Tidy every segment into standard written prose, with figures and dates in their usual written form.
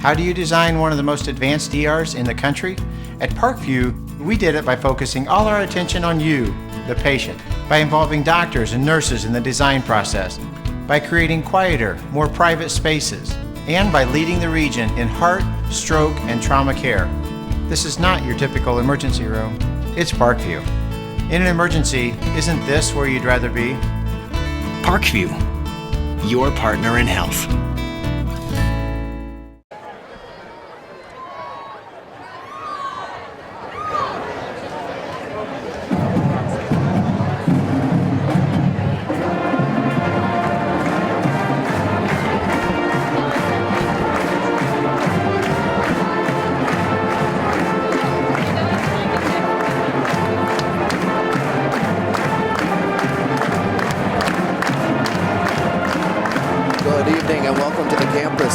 How do you design one of the most advanced ERs in the country? At Parkview, we did it by focusing all our attention on you, the patient, by involving doctors and nurses in the design process, by creating quieter, more private spaces, and by leading the region in heart, stroke, and trauma care. This is not your typical emergency room. It's Parkview. In an emergency, isn't this where you'd rather be? Parkview, your partner in health.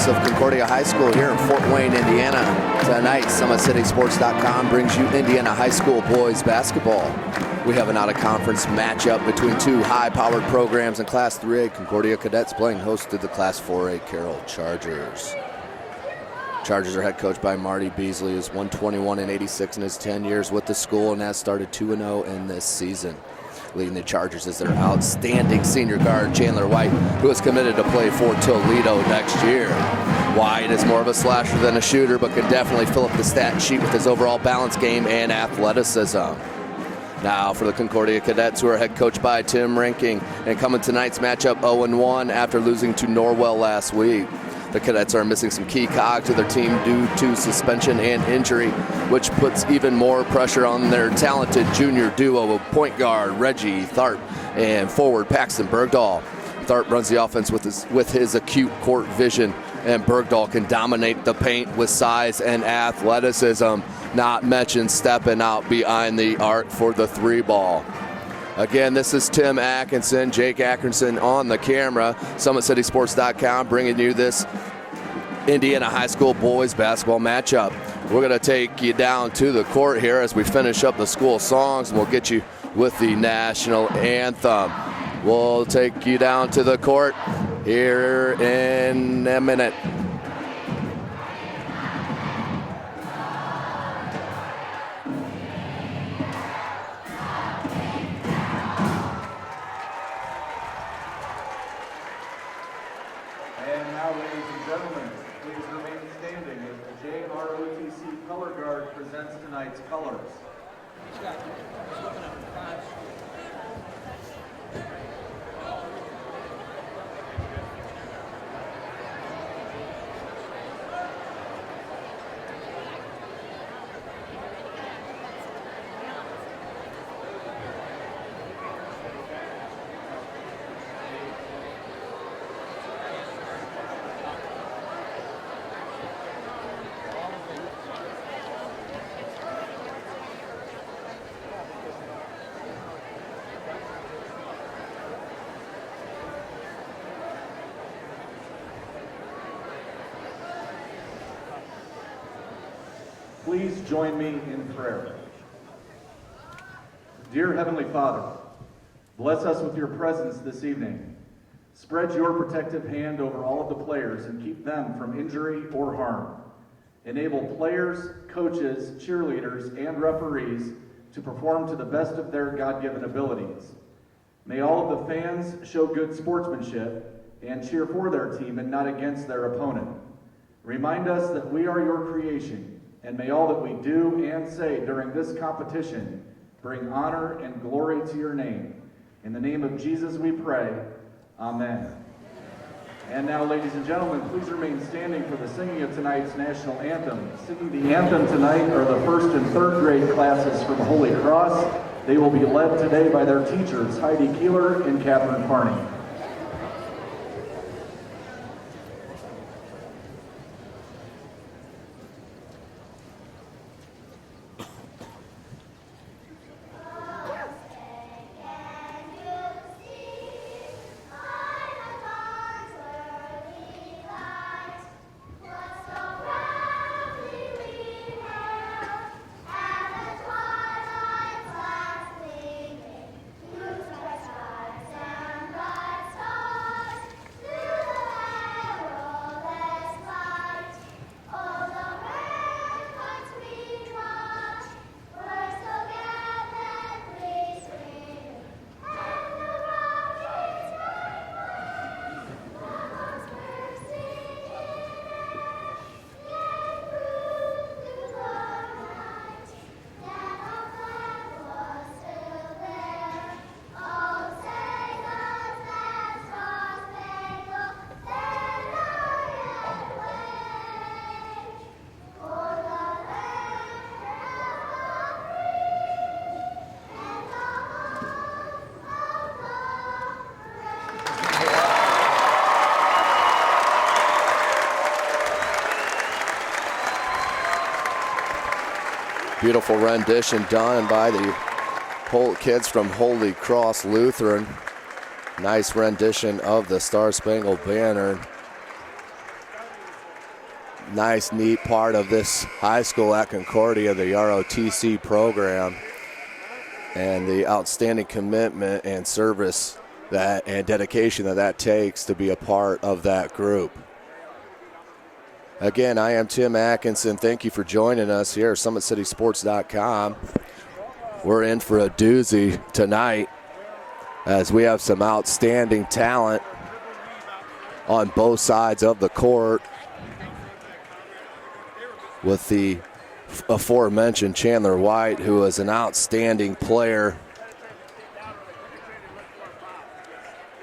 Of Concordia High School here in Fort Wayne, Indiana. Tonight, SummitCitySports.com brings you Indiana High School boys basketball. We have an out-of-conference matchup between two high-powered programs in Class 3A. Concordia Cadets playing host to the Class 4A Carroll Chargers. Chargers are head coached by Marty Beasley, who's won 21-86 in his 10 years with the school and has started 2-0 in this season. Leading the Chargers is their outstanding senior guard, Chandler White, who is committed to play for Toledo next year. White is more of a slasher than a shooter, but can definitely fill up the stat sheet with his overall balance game and athleticism. Now for the Concordia Cadets, who are head coached by Tim Ranking, and coming tonight's matchup 0-1 after losing to Norwell last week. The Cadets are missing some key cogs to their team due to suspension and injury, which puts even more pressure on their talented junior duo of point guard Reggie Tharp and forward Paxton Bergdahl. Tharp runs the offense with his acute court vision, and Bergdahl can dominate the paint with size and athleticism, not mention stepping out behind the arc for the three ball. Again, this is Tim Atkinson, Jake Atkinson on the camera. SummitCitySports.com bringing you this Indiana High School boys basketball matchup. We're going to take you down to the court here as we finish up the school songs, and we'll get you with the national anthem. We'll take you down to the court here in a minute. Tonight's colors. Please join me in prayer. Dear Heavenly Father, bless us with your presence this evening. Spread your protective hand over all of the players and keep them from injury or harm. Enable players, coaches, cheerleaders, and referees to perform to the best of their God-given abilities. May all of the fans show good sportsmanship and cheer for their team and not against their opponent. Remind us that we are your creation, and may all that we do and say during this competition bring honor and glory to your name. In the name of Jesus we pray, amen. And now, ladies and gentlemen, please remain standing for the singing of tonight's national anthem. Singing the anthem tonight are the 1st and 3rd grade classes from Holy Cross. They will be led today by their teachers, Heidi Keeler and Catherine Parney. Bye. Beautiful rendition done by the kids from Holy Cross Lutheran. Nice rendition of the Star Spangled Banner. Nice, neat part of this high school at Concordia, the ROTC program, and the outstanding commitment and service and dedication that takes to be a part of that group. Again, I am Tim Atkinson. Thank you for joining us here at SummitCitySports.com. We're in for a doozy tonight as we have some outstanding talent on both sides of the court, with the aforementioned Chandler White, who is an outstanding player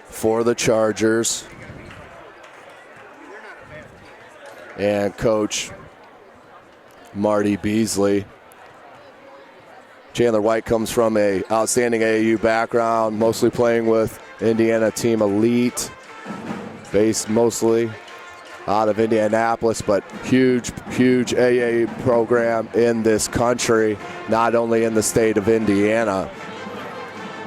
for the Chargers, and Coach Marty Beasley. Chandler White comes from an outstanding AAU background, mostly playing with Indiana Team Elite, based mostly out of Indianapolis, but huge AAU program in this country, not only in the state of Indiana.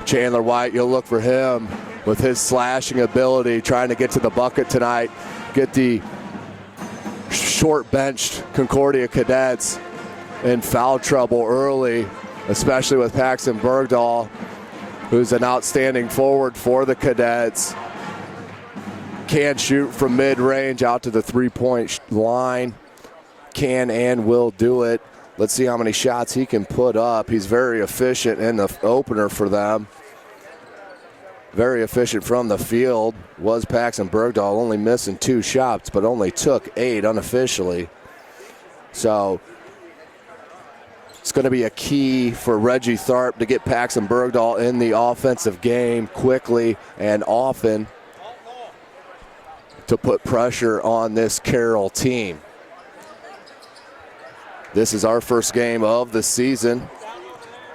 Chandler White, you'll look for him with his slashing ability, trying to get to the bucket tonight, get the short-benched Concordia cadets in foul trouble early, especially with Paxton Bergdahl, who's an outstanding forward for the cadets. Can shoot from mid-range out to the three-point line. Can and will do it. Let's see how many shots he can put up. He's very efficient in the opener for them. Very efficient from the field was Paxton Bergdahl, only missing 2 shots, but only took 8 unofficially. So it's going to be a key for Reggie Tharp to get Paxton Bergdahl in the offensive game quickly and often to put pressure on this Carroll team. This is our first game of the season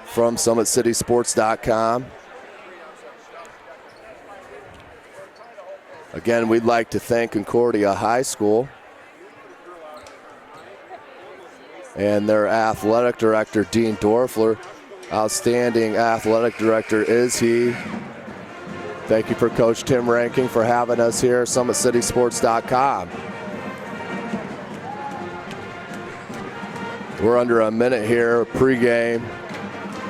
from SummitCitySports.com. Again, we'd like to thank Concordia High School and their athletic director, Dean Dorfler. Outstanding athletic director is he. Thank you for Coach Tim Ranking for having us here at SummitCitySports.com. We're under a minute here, pregame.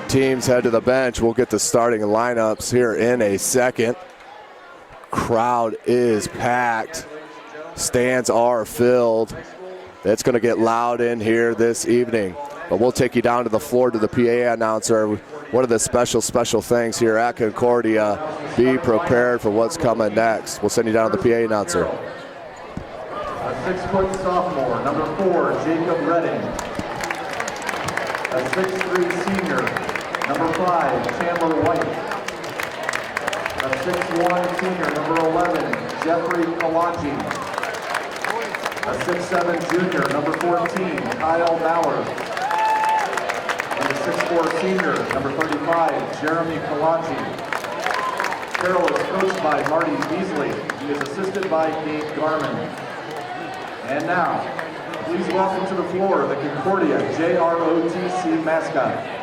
Teams head to the bench. We'll get the starting lineups here in a second. Crowd is packed. Stands are filled. It's going to get loud in here this evening. But we'll take you down to the floor to the PA announcer. One of the special things here at Concordia. Be prepared for what's coming next. We'll send you down to the PA announcer. A 6-foot sophomore, number 4, Jacob Redding. A 6'3" senior, number 5, Chandler White. A 6'1" senior, number 11, Jeffrey Kalaji. A 6'7" junior, number 14, Kyle Bauer. And a 6'4" senior, number 35, Jeremy Kalaji. Carroll is coached by Marty Beasley. He is assisted by Gabe Garman. And now, please welcome to the floor the Concordia JROTC mascot.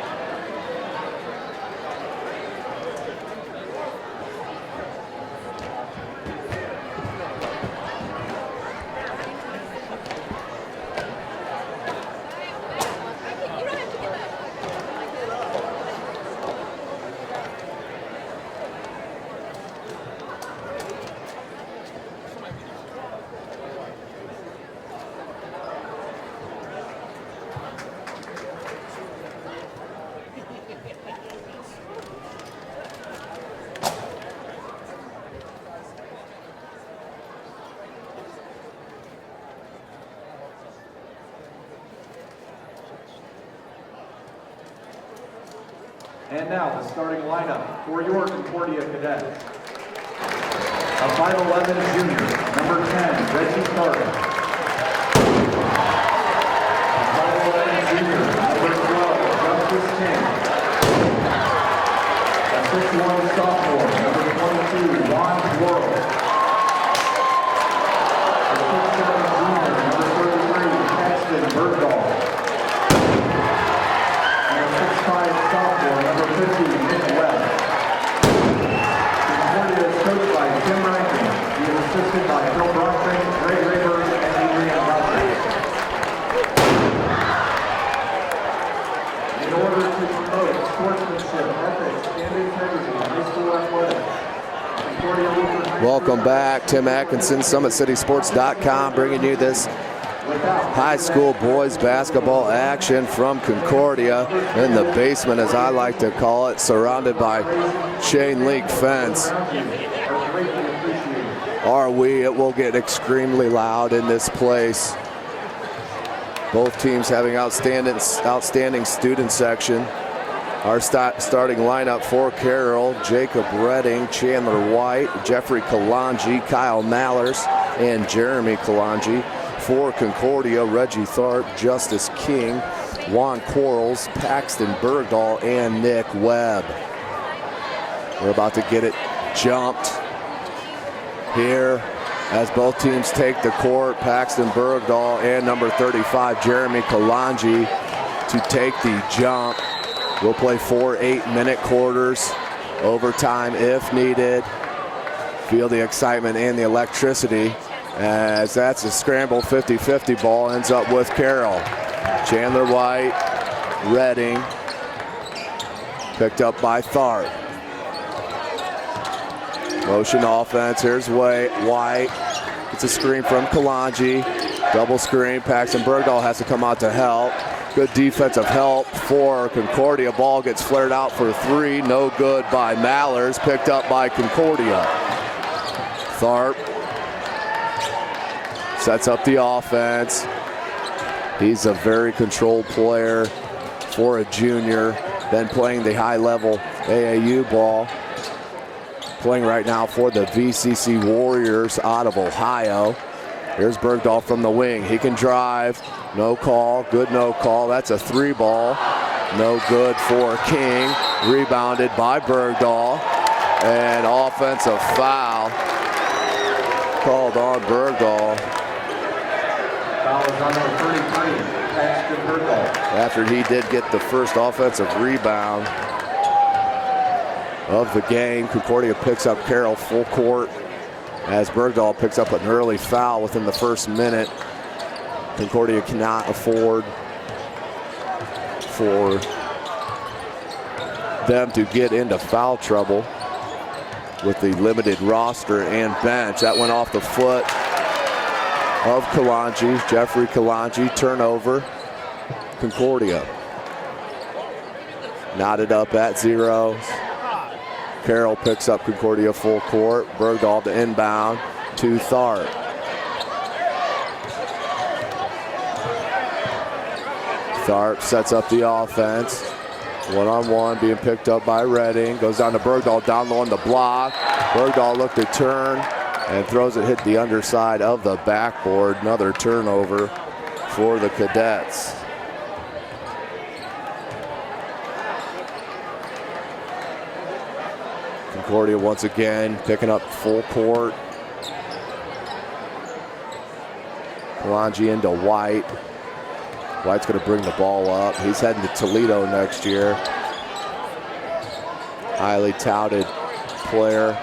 And now the starting lineup for your Concordia cadets. A 5'11" junior, number 10, Reggie Tharp. A 5'11" junior, number 12, Justice King. A 6'1" sophomore, number 22, Juan Worrell. A 6'7" junior, number 33, Paxton Bergdahl. A Welcome back. Tim Atkinson, SummitCitySports.com, bringing you this high school boys basketball action from Concordia in the basement, as I like to call it, surrounded by chain link fence. Are we? It will get extremely loud in this place. Both teams having outstanding student section. Our starting lineup for Carroll: Jacob Redding, Chandler White, Jeffrey Kalanji, Kyle Mallers, and Jeremy Kalanji. For Concordia: Reggie Tharp, Justice King, Juan Quarles, Paxton Bergdahl, and Nick Webb. We're about to get it jumped here as both teams take the court. Paxton Bergdahl and number 35, Jeremy Kalanji, to take the jump. We'll play 4 8-minute quarters, overtime if needed. Feel the excitement and the electricity, as that's a scramble 50-50 ball, ends up with Carroll. Chandler White, Redding, picked up by Tharp. Motion offense, here's White. It's a screen from Kalanji. Double screen, Paxton Bergdahl has to come out to help. Good defensive help for Concordia. Ball gets flared out for 3. No good by Mallers. Picked up by Concordia. Tharp sets up the offense. He's a very controlled player for a junior. Been playing the high-level AAU ball. Playing right now for the VCC Warriors out of Ohio. Here's Bergdahl from the wing. He can drive. No call. Good no call. That's a 3 ball. No good for King. Rebounded by Bergdahl. And offensive foul called on Bergdahl. Foul is on number 33, Paxton Bergdahl. After he did get the first offensive rebound of the game, Concordia picks up Carroll full court as Bergdahl picks up an early foul within the first minute. Concordia cannot afford for them to get into foul trouble with the limited roster and bench. That went off the foot of Kalanji, Jeffrey Kalanji. Turnover, Concordia. Knotted up at 0. Carroll picks up Concordia full court. Bergdahl to inbound to Tharp. Tharp sets up the offense. One-on-one being picked up by Redding. Goes down to Bergdahl, down low on the block. Bergdahl looked to turn and throws it, hit the underside of the backboard. Another turnover for the Cadets. Concordia once again picking up full court. Kalanji into White. White's going to bring the ball up. He's heading to Toledo next year. Highly touted player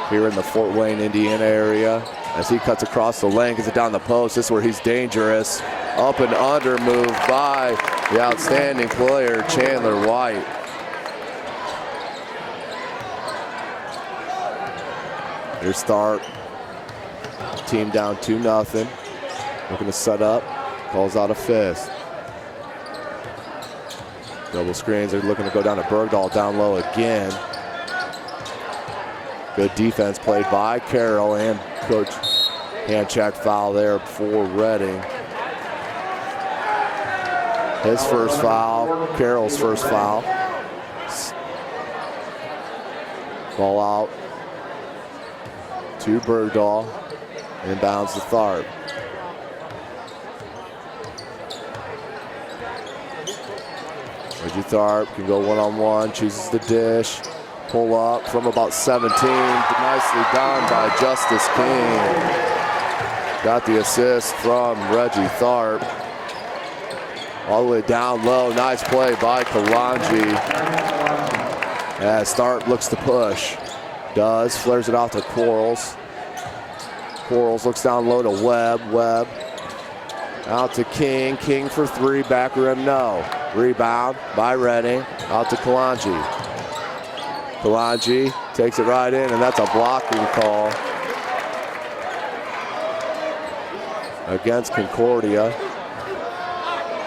here in the Fort Wayne, Indiana area. As he cuts across the lane, gets it down the post. This is where he's dangerous. Up and under move by the outstanding player, Chandler White. Here's Tharp. Team down 2-0. Looking to set up. Calls out a fist. Double screens. They're looking to go down to Bergdahl, down low again. Good defense played by Carroll, and coach hand check foul there for Redding. His first foul, Carroll's first foul. Ball out to Bergdahl. Inbounds to Tharp. Reggie Tharp can go one-on-one, chooses the dish. Pull up from about 17. Nicely done by Justice King. Got the assist from Reggie Tharp. All the way down low. Nice play by Kalanji. As Tharp looks to push. Does. Flares it out to Quarles. Quarles looks down low to Webb. Webb out to King. King for 3. Back rim, no. Rebound by Redding. Out to Kalanji. Kalanji takes it right in, and that's a blocking call against Concordia.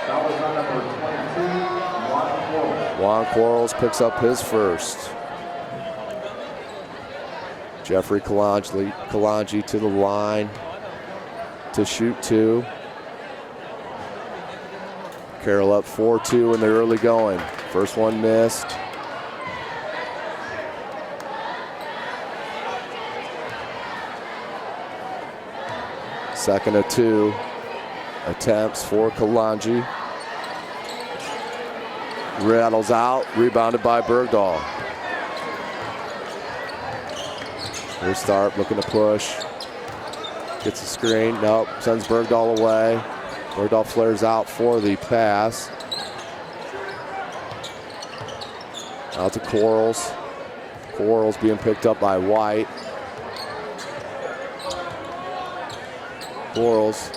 Foul is on number 22, Juan Quarles picks up his first. Jeffrey Kalanji to the line to shoot 2. Carroll up 4-2 in the early going. First one missed. Second of 2 attempts for Kalanji. Rattles out, rebounded by Bergdahl. Here's Tharp looking to push. Gets the screen, nope, sends Bergdahl away. Bergdahl flares out for the pass. Out to Quarles. Quarles being picked up by White. Quarles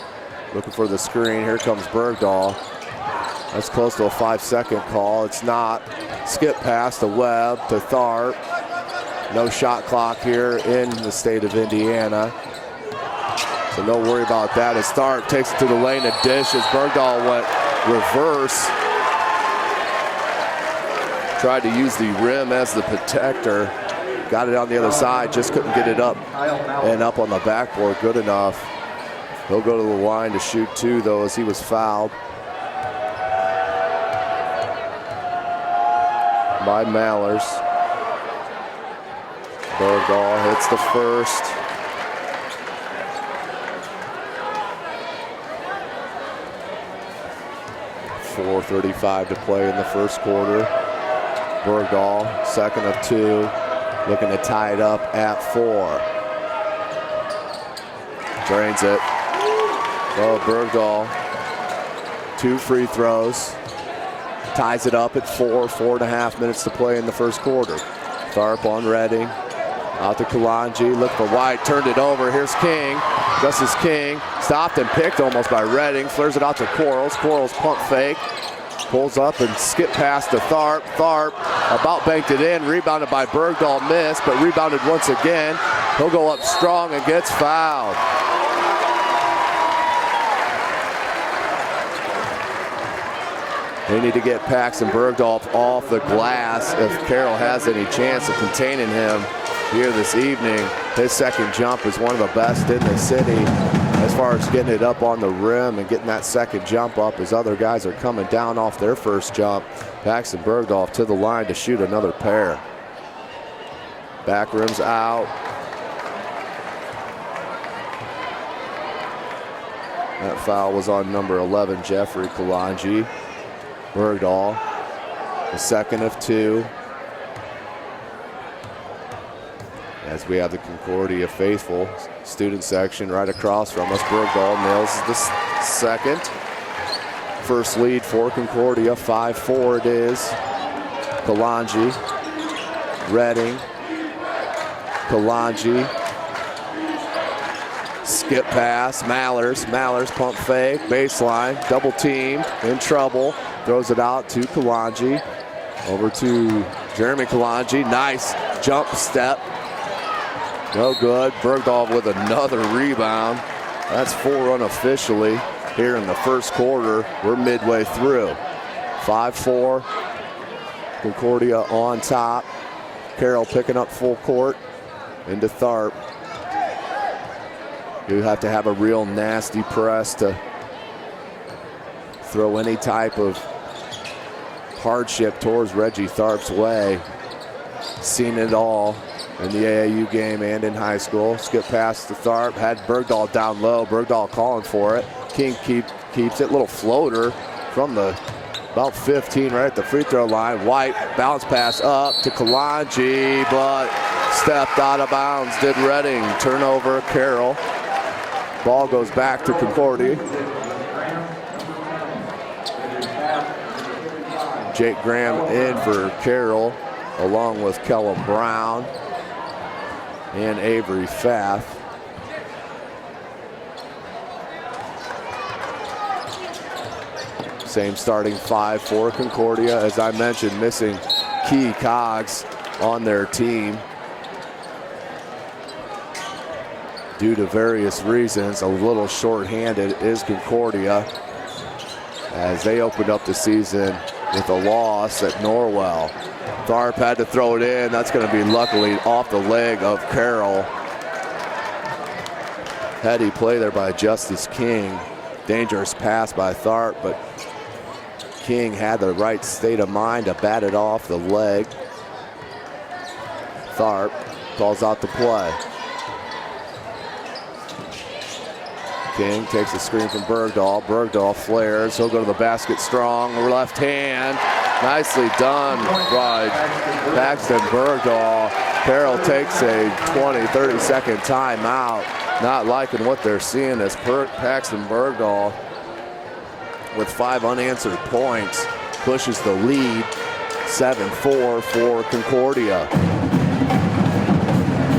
looking for the screen. Here comes Bergdahl. That's close to a 5-second call. It's not. Skip pass to Webb to Tharp. No shot clock here in the state of Indiana. So no worry about that as Tharp takes it to the lane and dishes. Bergdahl went reverse. Tried to use the rim as the protector. Got it on the other side, just couldn't get it up and up on the backboard good enough. He'll go to the line to shoot 2 though as he was fouled by Mallers. Bergdahl hits the first. .4:35 to play in the first quarter. Bergdahl, second of 2, looking to tie it up at 4. Drains it. Oh, Bergdahl, 2 free throws. Ties it up at 4, 4.5 minutes to play in the first quarter. Tharp on Redding. Out to Kalanji, look for White, turned it over. Here's King, Justice King, stopped and picked almost by Redding. Flares it out to Quarles. Quarles pump fake, pulls up and skip past to Tharp. Tharp about banked it in, rebounded by Bergdahl, missed, but rebounded once again. He'll go up strong and gets fouled. They need to get Paxton Bergdahl off the glass if Carroll has any chance of containing him here this evening. His second jump is one of the best in the city as far as getting it up on the rim and getting that second jump up as other guys are coming down off their first jump. Paxton Bergdahl to the line to shoot another pair. Back rim's out. That foul was on number 11, Jeffrey Kalanji. Bergdahl, the second of 2. As we have the Concordia faithful student section right across from us. Bergdahl nails the second. First lead for Concordia, 5-4 it is. Kalanji, Redding, Kalanji. Skip pass, Mallers pump fake, baseline, double teamed, in trouble. Throws it out to Kalanji. Over to Jeremy Kalanji. Nice jump step. No good. Bergdahl with another rebound. That's 4 unofficially here in the first quarter. We're midway through. 5-4. Concordia on top. Carroll picking up full court. Into Tharp. You have to have a real nasty press to throw any type of hardship towards Reggie Tharp's way. Seen it all in the AAU game and in high school. Skip pass to Tharp, had Bergdahl down low. Bergdahl calling for it. King keeps it. Little floater from the about 15 right at the free throw line. White bounce pass up to Kalanji, but stepped out of bounds. Did Redding. Turnover, Carroll. Ball goes back to Concordia. Jake Graham in for Carroll, along with Kellum Brown and Avery Pfaff. Same starting 5 for Concordia. As I mentioned, missing key cogs on their team. due to various reasons, a little short-handed is Concordia, as they opened up the season with a loss at Norwell. Tharp had to throw it in. That's going to be luckily off the leg of Carroll. Heady play there by Justice King. Dangerous pass by Tharp, but King had the right state of mind to bat it off the leg. Tharp calls out the play. King takes a screen from Bergdahl. Bergdahl flares. He'll go to the basket strong. Left hand. Nicely done by Paxton Bergdahl. Carroll takes a 20, 30-second timeout. Not liking what they're seeing as Paxton Bergdahl, with 5 unanswered points, pushes the lead 7-4 for Concordia.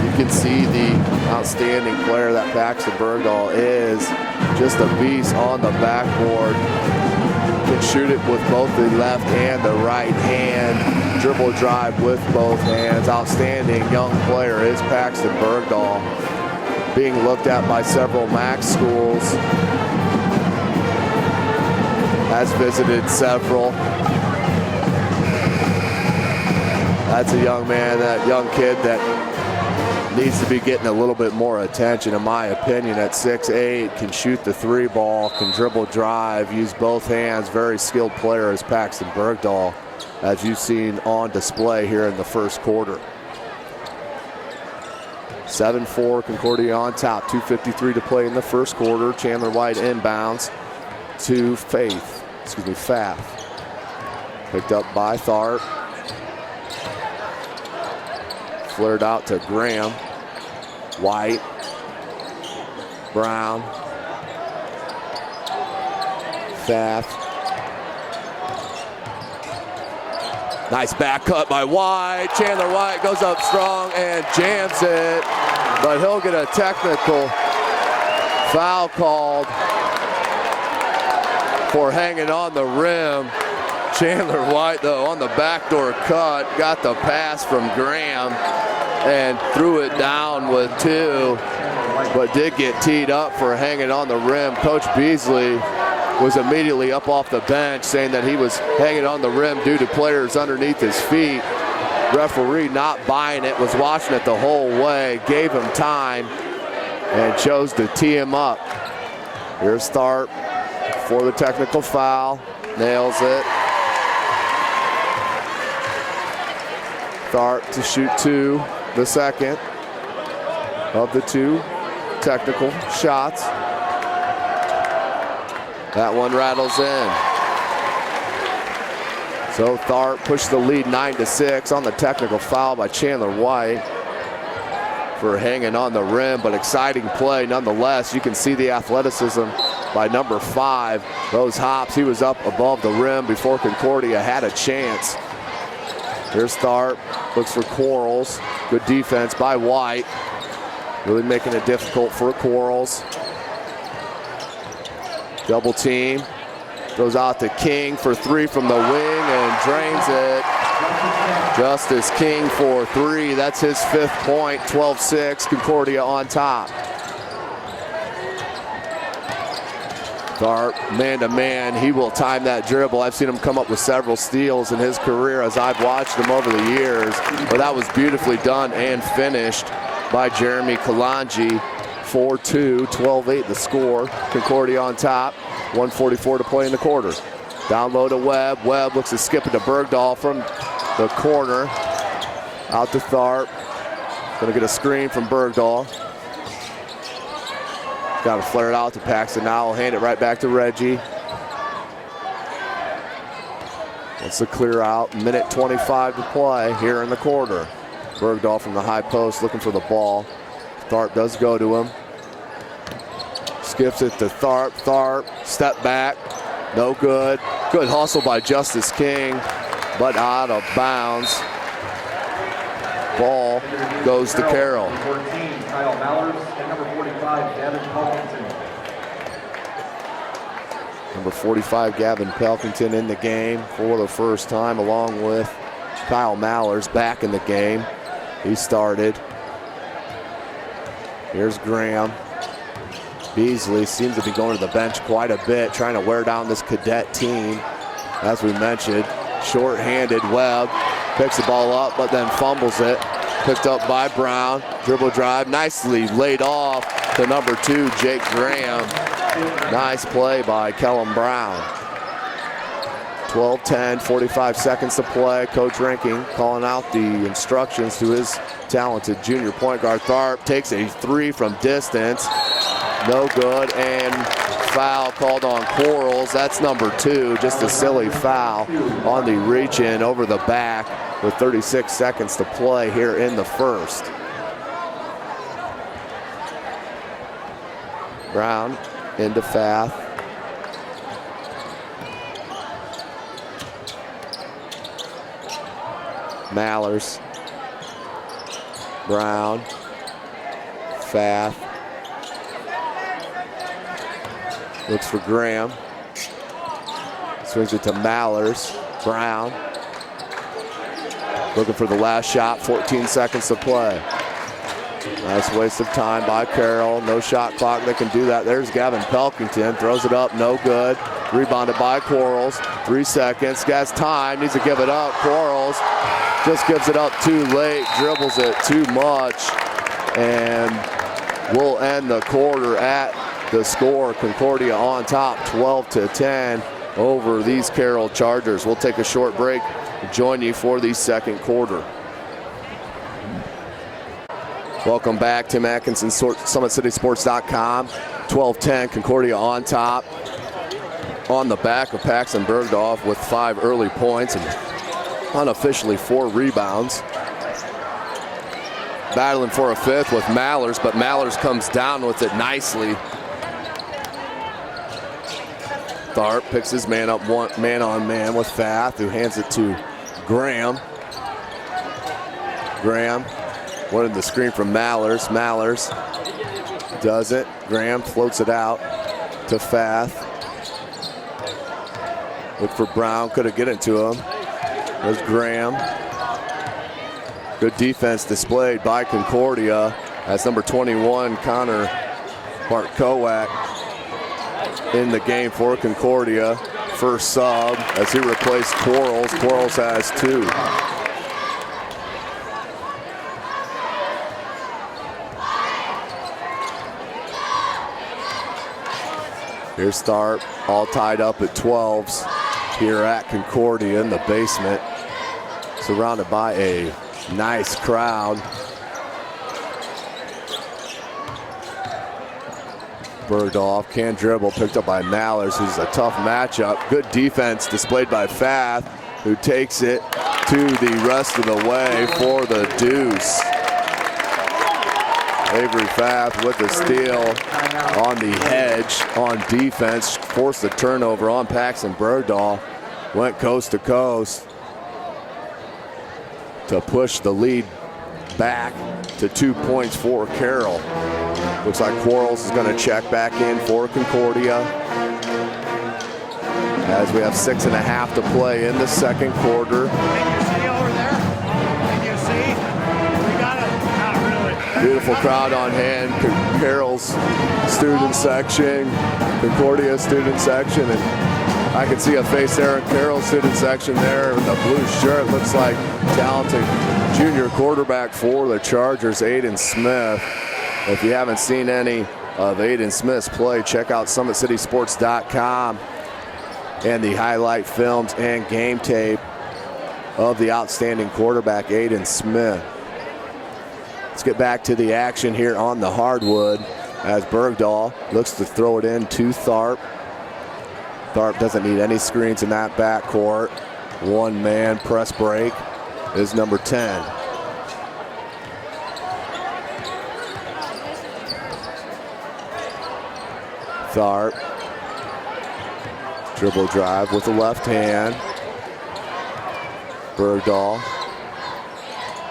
You can see the outstanding player that Paxton Bergdahl is. Just a beast on the backboard. Can shoot it with both the left and the right hand. Dribble drive with both hands. Outstanding young player is Paxton Bergdahl. Being looked at by several MAC schools. Has visited several. That's a young man, that young kid that needs to be getting a little bit more attention, in my opinion. At 6'8", can shoot the 3 ball, can dribble drive, use both hands. Very skilled player is Paxton Bergdahl, as you've seen on display here in the first quarter. 7-4 Concordia on top. 2:53 to play in the first quarter. Chandler White inbounds to Pfaff. Picked up by Tharp. Flared out to Graham. White. Brown. Pfaff. Nice back cut by White. Chandler White goes up strong and jams it, but he'll get a technical foul called for hanging on the rim. Chandler White, though, on the backdoor cut, got the pass from Graham and threw it down with 2, but did get teed up for hanging on the rim. Coach Beasley was immediately up off the bench saying that he was hanging on the rim due to players underneath his feet. Referee not buying it, was watching it the whole way, gave him time, and chose to tee him up. Here's Tharp for the technical foul. Nails it. Tharp to shoot 2, the second of the 2 technical shots. That one rattles in. So Tharp pushed the lead 9-6 on the technical foul by Chandler White for hanging on the rim, but exciting play nonetheless. You can see the athleticism by number 5. Those hops, he was up above the rim before Concordia had a chance. Here's Tharp, looks for Quarles. Good defense by White. Really making it difficult for Quarles. Double team. Goes out to King for 3 from the wing and drains it. Justice King for 3. That's his 5th point. 12-6. Concordia on top. Tharp, man-to-man. He will time that dribble. I've seen him come up with several steals in his career as I've watched him over the years. But that was beautifully done and finished by Jeremy Kalanji. 4-2, 12-8 the score. Concordia on top. 1:44 to play in the quarter. Down low to Webb. Webb looks to skip it to Bergdahl from the corner. Out to Tharp. Gonna get a screen from Bergdahl. Got to flare it out to Paxton. Now he'll hand it right back to Reggie. That's a clear out. Minute 25 to play here in the quarter. Bergdahl from the high post looking for the ball. Tharp does go to him. Skips it to Tharp. Tharp, step back. No good. Good hustle by Justice King, but out of bounds. Ball goes to Carroll. 14, Kyle Mallers, and number 45, Gavin Pelkington. Number 45, Gavin Pelkington in the game for the first time, along with Kyle Mallers back in the game. He started. Here's Graham. Beasley seems to be going to the bench quite a bit, trying to wear down this cadet team. As we mentioned, short-handed. Webb picks the ball up, but then fumbles it. Picked up by Brown. Dribble drive, nicely laid off to number 2, Jake Graham. Nice play by Kellum Brown. 12-10, 45 seconds to play. Coach Ranking calling out the instructions to his talented junior point guard. Tharp takes a 3 from distance. No good, and foul called on Quarles. That's number 2, just a silly foul on the reach in over the back with 36 seconds to play here in the first. Brown into Fath. Mallers. Brown. Fath. Looks for Graham. Swings it to Mallers. Brown. Looking for the last shot. 14 seconds to play. Nice waste of time by Carroll. No shot clock. They can do that. There's Gavin Pelkington. Throws it up. No good. Rebounded by Quarles. 3 seconds. Guy's time. Needs to give it up. Quarles just gives it up too late. Dribbles it too much. And we'll end the quarter at the score. Concordia on top, 12-10 over these Carroll Chargers. We'll take a short break and join you for the second quarter. Welcome back. Tim Atkinson, SummitCitySports.com. 12-10, Concordia on top. On the back of Paxton Bergdorf with 5 early points and unofficially 4 rebounds. Battling for a 5th with Mallers, but Mallers comes down with it nicely. Tharp picks his man up man on man with Fath, who hands it to Graham. Graham wanted the screen from Mallers. Mallers does it. Graham floats it out to Fath. Look for Brown, couldn't get into him. There's Graham. Good defense displayed by Concordia as number 21, Connor Bartkowak, in the game for Concordia. First sub as he replaced Quarles. Quarles has 2. Here's Tharp, all tied up at 12s here at Concordia in the basement, surrounded by a nice crowd. Bergdorf can dribble, picked up by Mallers, who's a tough matchup. Good defense displayed by Fath, who takes it to the rest of the way for the deuce. Avery Fath with the steal on the hedge on defense, forced the turnover on Paxton Bergdorf. Went coast to coast to push the lead back to 2 points for Carroll. Looks like Quarles is going to check back in for Concordia as we have 6.5 to play in the second quarter. Can you see over there? Can you see? We got it. Not really. Beautiful crowd on hand. Carroll's student section, Concordia student section, and I can see a face there in Carroll's student section there in the blue shirt. Looks like talented junior quarterback for the Chargers, Aiden Smith. If you haven't seen any of Aiden Smith's play, check out SummitCitySports.com and the highlight films and game tape of the outstanding quarterback, Aiden Smith. Let's get back to the action here on the hardwood as Bergdahl looks to throw it in to Tharp. Tharp doesn't need any screens in that backcourt. One-man press break is number 10. Tharp. Dribble drive with the left hand. Bergdahl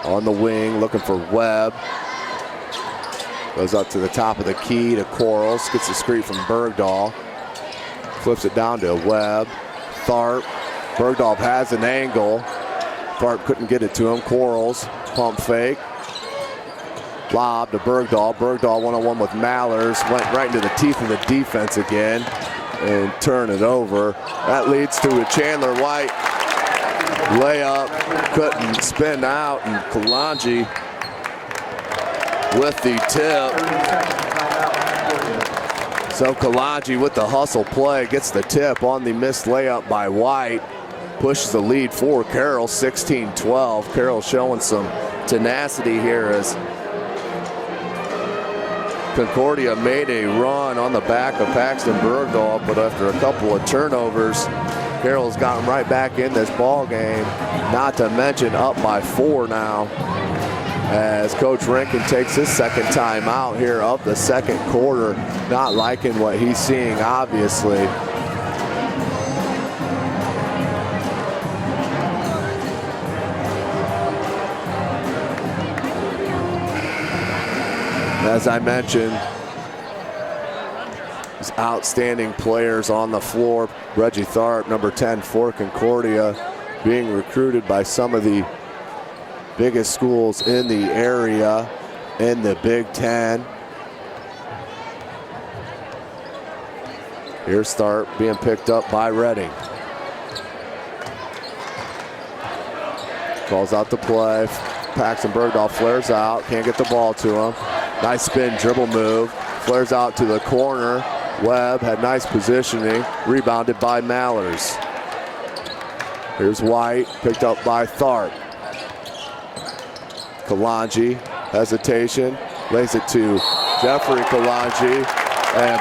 on the wing looking for Webb. Goes up to the top of the key to Quarles. Gets the screen from Bergdahl. Flips it down to Webb. Tharp. Bergdahl has an angle. Tharp couldn't get it to him. Quarles pump fake. Lob to Bergdahl. Bergdahl one-on-one with Mallers. Went right into the teeth of the defense again and turn it over. That leads to a Chandler White layup. Couldn't spin out, and Kalanji with the tip. So Kalanji with the hustle play gets the tip on the missed layup by White. Pushes the lead for Carroll, 16-12. Carroll showing some tenacity here as Concordia made a run on the back of Paxton Bergdahl, but after a couple of turnovers, Carroll's gotten right back in this ball game, not to mention up by 4 now, as Coach Rankin takes his second time out here of the second quarter. Not liking what he's seeing, obviously. As I mentioned, these outstanding players on the floor. Reggie Tharp, number 10 for Concordia, being recruited by some of the biggest schools in the area in the Big Ten. Here's Tharp being picked up by Redding. Calls out the play. Paxton Bergdahl flares out, can't get the ball to him. Nice spin dribble move, flares out to the corner. Webb had nice positioning, rebounded by Mallers. Here's White, picked up by Tharp. Kalanji, hesitation, lays it to Jeffrey Kalanji, and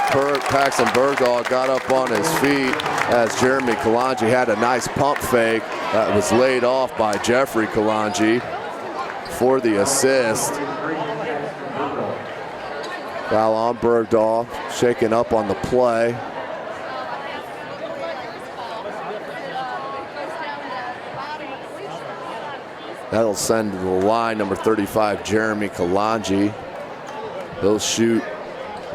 Paxton Bergdahl got up on his feet as Jeremy Kalanji had a nice pump fake that was laid off by Jeffrey Kalanji for the assist. Foul on Bergdahl, shaken up on the play. That'll send to the line number 35, Jeremy Kalanji. He'll shoot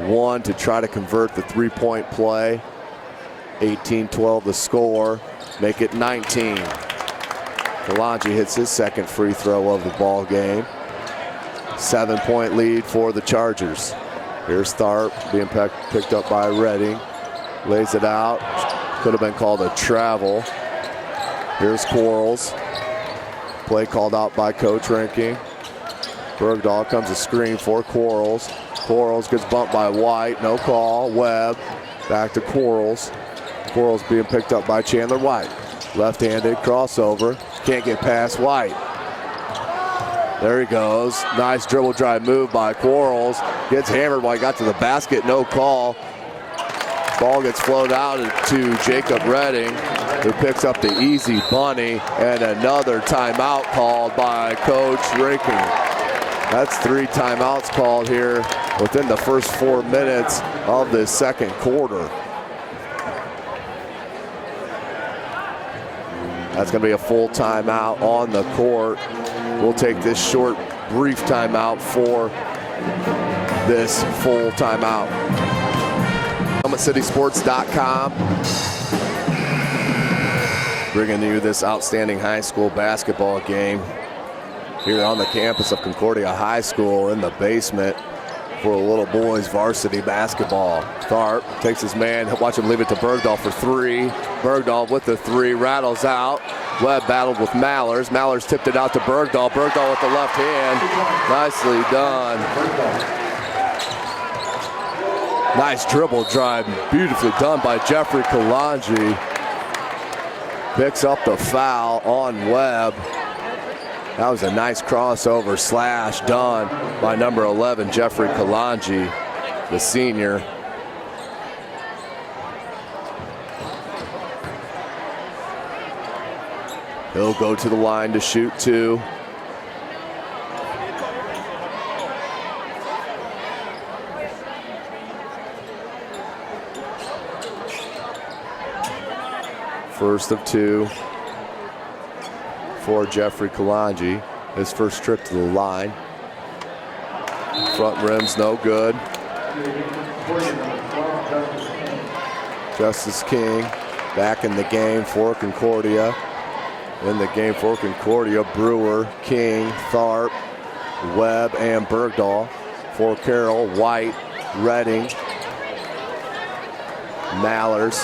one to try to convert the three-point play. 18-12 the score, make it 19. Kalanji hits his second free throw of the ball game. 7-point lead for the Chargers. Here's Tharp being picked up by Redding. Lays it out. Could have been called a travel. Here's Quarles. Play called out by Coach Rankin. Bergdahl comes a screen for Quarles. Quarles gets bumped by White. No call. Webb. Back to Quarles. Quarles being picked up by Chandler White. Left-handed crossover. Can't get past White. There he goes. Nice dribble drive move by Quarles. Gets hammered while he got to the basket. No call. Ball gets floated out to Jacob Redding, who picks up the easy bunny, and another timeout called by Coach Rankin. That's 3 timeouts called here within the first 4 minutes of the second quarter. That's going to be a full timeout on the court. We'll take this short, brief timeout for this full timeout. CitySports.com bringing you this outstanding high school basketball game here on the campus of Concordia High School in the basement for a little boys varsity basketball. Tharp takes his man, watch him leave it to Bergdahl for 3. Bergdahl with the 3, rattles out. Webb battled with Mallers. Mallers tipped it out to Bergdahl. Bergdahl with the left hand. Nicely done. Nice dribble drive, beautifully done by Jeffrey Kalanji. Picks up the foul on Webb. That was a nice crossover slash done by number 11, Jeffrey Kalanji, the senior. He'll go to the line to shoot 2. First of 2 for Jeffrey Kalanji. His first trip to the line. Front rim's no good. Justice King back in the game for Concordia. In the game for Concordia, Brewer, King, Tharp, Webb and Bergdahl. For Carroll, White, Redding, Mallers,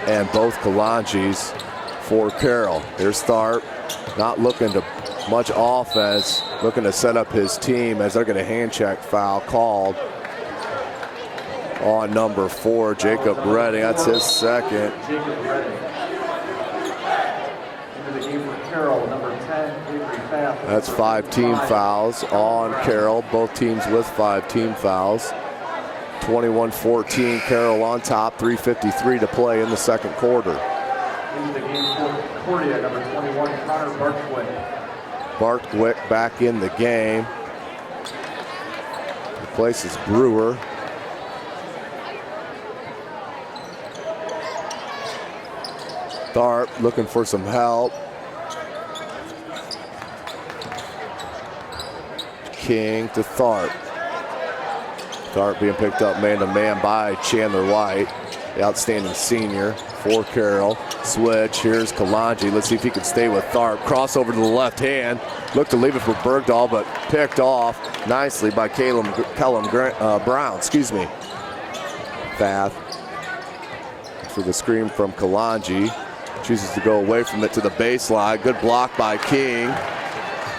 and both Kalangis for Carroll. Here's Tharp, not looking to much offense, looking to set up his team as they're going to hand check foul called on number 4, Jacob Redding. That's his second. Jacob Redding. Into the game for Carroll, number 10, Avery Pfaff. That's 5 team fouls on Carroll. Both teams with 5 team fouls. 21-14, Carroll on top, 3:53 to play in the second quarter. Into the game for Concordia, number 21, Connor Bartwick. Bartwick back in the game. Replaces Brewer. Tharp looking for some help. King to Tharp. Tharp being picked up man-to-man by Chandler White, the outstanding senior for Carroll. Switch, here's Kalanji. Let's see if he can stay with Tharp. Crossover to the left hand. Looked to leave it for Bergdahl, but picked off nicely by Callum Brown. Fath for the screen from Kalanji. Chooses to go away from it to the baseline. Good block by King.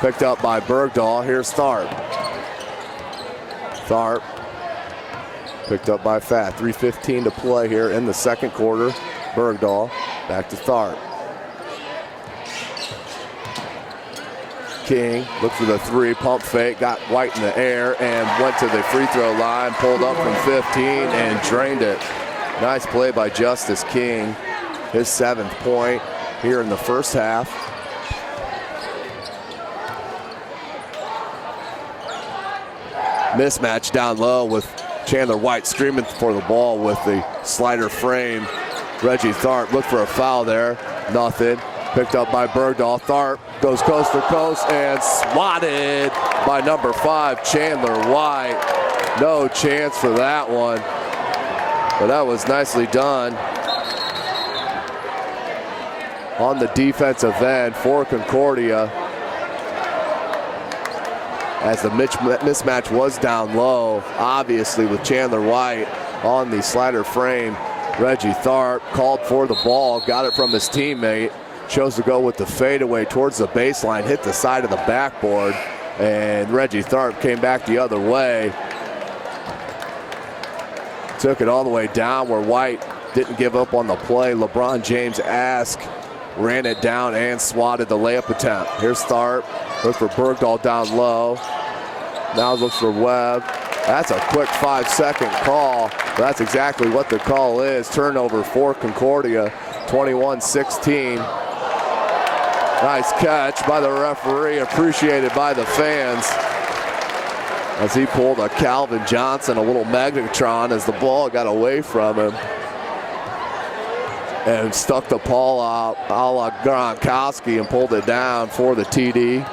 Picked up by Bergdahl. Here's Tharp. Tharp picked up by Fath. 3:15 to play here in the second quarter. Bergdahl back to Tharp. King looked for the 3, pump fake, got White in the air and went to the free throw line, pulled up from 15 and drained it. Nice play by Justice King. His 7th point here in the first half. Mismatch down low with Chandler White screaming for the ball with the slider frame. Reggie Tharp looked for a foul there. Nothing. Picked up by Bergdahl. Tharp goes coast to coast and swatted by number 5, Chandler White. No chance for that one. But that was nicely done on the defensive end for Concordia, as the mismatch was down low, obviously with Chandler White on the slider frame. Reggie Tharp called for the ball, got it from his teammate, chose to go with the fadeaway towards the baseline, hit the side of the backboard, and Reggie Tharp came back the other way. Took it all the way down where White didn't give up on the play. LeBron James ran it down and swatted the layup attempt. Here's Tharp, looks for Bergdahl down low. Now looks for Webb. That's a quick 5-second call. That's exactly what the call is. Turnover for Concordia, 21-16. Nice catch by the referee, appreciated by the fans, as he pulled a Calvin Johnson, a little magnetron, as the ball got away from him and stuck the ball out a la Gronkowski and pulled it down for the TD.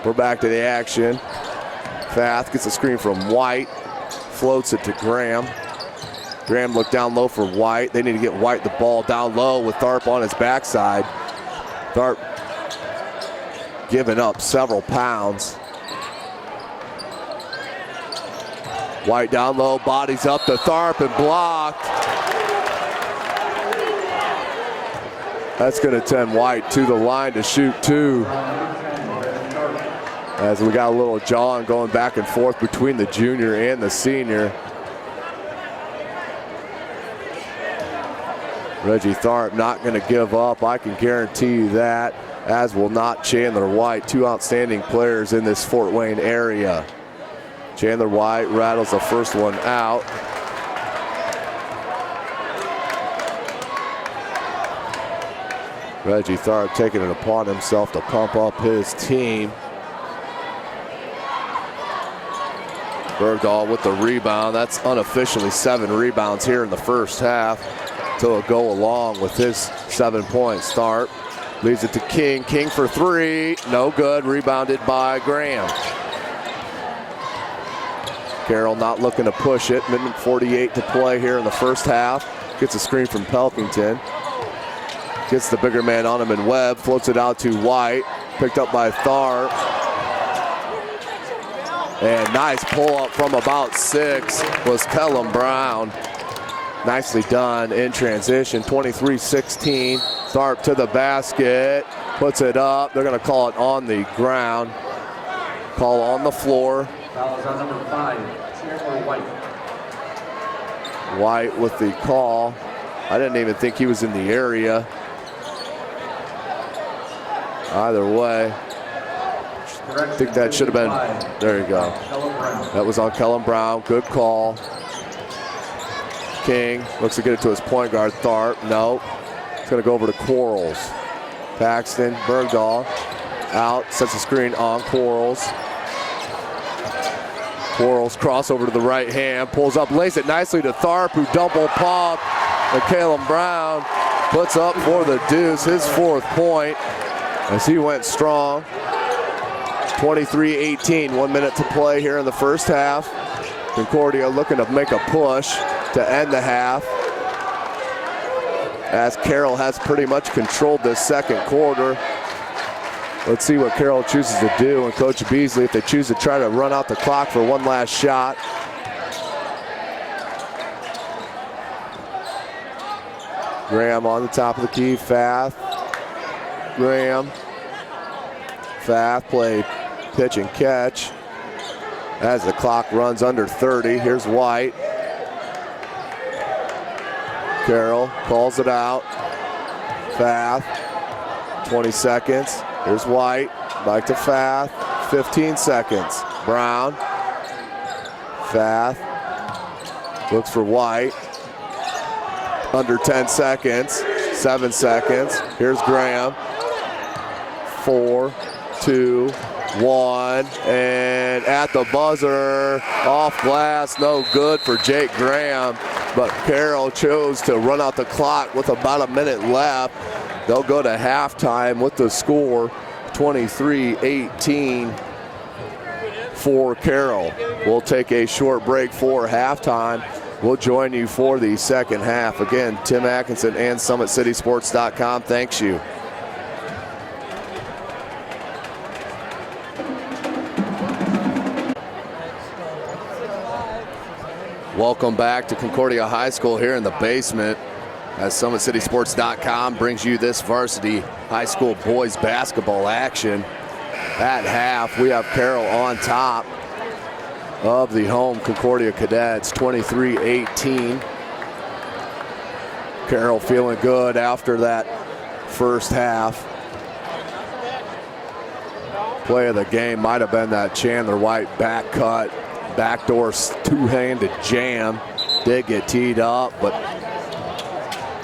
We're back to the action. Fath gets a screen from White, floats it to Graham. Graham looked down low for White. They need to get White the ball down low with Tharp on his backside. Tharp giving up several pounds. White down low, bodies up to Tharp and blocked. That's going to send White to the line to shoot 2. As we got a little jawing going back and forth between the junior and the senior. Reggie Tharp not going to give up, I can guarantee you that, as will not Chandler White, 2 outstanding players in this Fort Wayne area. Chandler White rattles the first one out. Reggie Tharp taking it upon himself to pump up his team. Bergdahl with the rebound. That's unofficially 7 rebounds here in the first half. To go along with his 7 points. Tharp leaves it to King. King for 3. No good. Rebounded by Graham. Carroll not looking to push it. Minute 48 to play here in the first half. Gets a screen from Pelkington. Gets the bigger man on him in Webb. Floats it out to White. Picked up by Tharp. And nice pull up from about 6 was Kellum Brown. Nicely done in transition, 23-16. Tharp to the basket, puts it up. They're gonna call it on the ground. Call on the floor. Foul is on number 5, Chandler White. White with the call. I didn't even think he was in the area. Either way, I think that should have been, there you go. That was on Kellum Brown, good call. King looks to get it to his point guard, Tharp, no. It's gonna go over to Quarles. Paxton, Bergdahl, out, sets the screen on Quarles. Quarles crossover to the right hand, pulls up, lays it nicely to Tharp, who double pump. And Kellum Brown puts up for the deuce, his 4th point, as he went strong. 23-18, 1 minute to play here in the first half. Concordia looking to make a push to end the half, as Carroll has pretty much controlled this second quarter. Let's see what Carroll chooses to do, and Coach Beasley, if they choose to try to run out the clock for one last shot. Graham on the top of the key, Fath. Graham. Fath play pitch and catch as the clock runs under 30. Here's White. Carroll calls it out. Fath, 20 seconds. Here's White, back to Fath, 15 seconds. Brown, Fath, looks for White. Under 10 seconds, 7 seconds. Here's Graham. 4, 2, 1, and at the buzzer, off glass, no good for Jake Graham, but Carroll chose to run out the clock with about a minute left. They'll go to halftime with the score 23-18 for Carroll. We'll take a short break for halftime. We'll join you for the second half. Again, Tim Atkinson and SummitCitySports.com thanks you. Welcome back to Concordia High School here in the basement, as SummitCitySports.com brings you this varsity high school boys basketball action. At half, we have Carroll on top of the home Concordia Cadets, 23-18. Carroll feeling good after that first half. Play of the game might have been that Chandler White back cut, backdoor two-handed jam. Did get teed up, but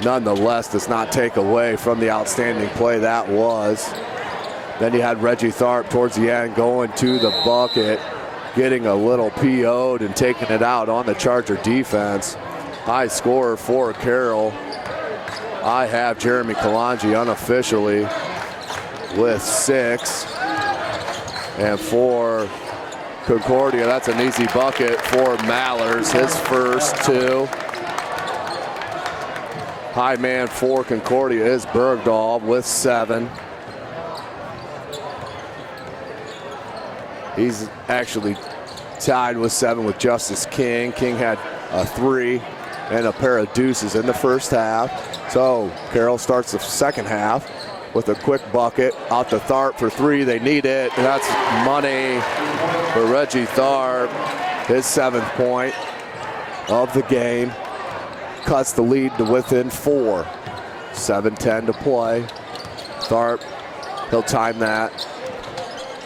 nonetheless does not take away from the outstanding play that was. Then you had Reggie Tharp towards the end going to the bucket, getting a little PO'd and taking it out on the Charger defense. High scorer for Carroll. I have Jeremy Kalanji unofficially with 6. And for Concordia, that's an easy bucket for Mallers, his first 2. High man for Concordia is Bergdahl with 7. He's actually tied with 7 with Justice King. King had a 3 and a pair of deuces in the first half. So Carroll starts the second half with a quick bucket out to Tharp for 3. They need it. And that's money for Reggie Tharp. His 7th point of the game. Cuts the lead to within 4. 7:10 to play. Tharp, he'll time that.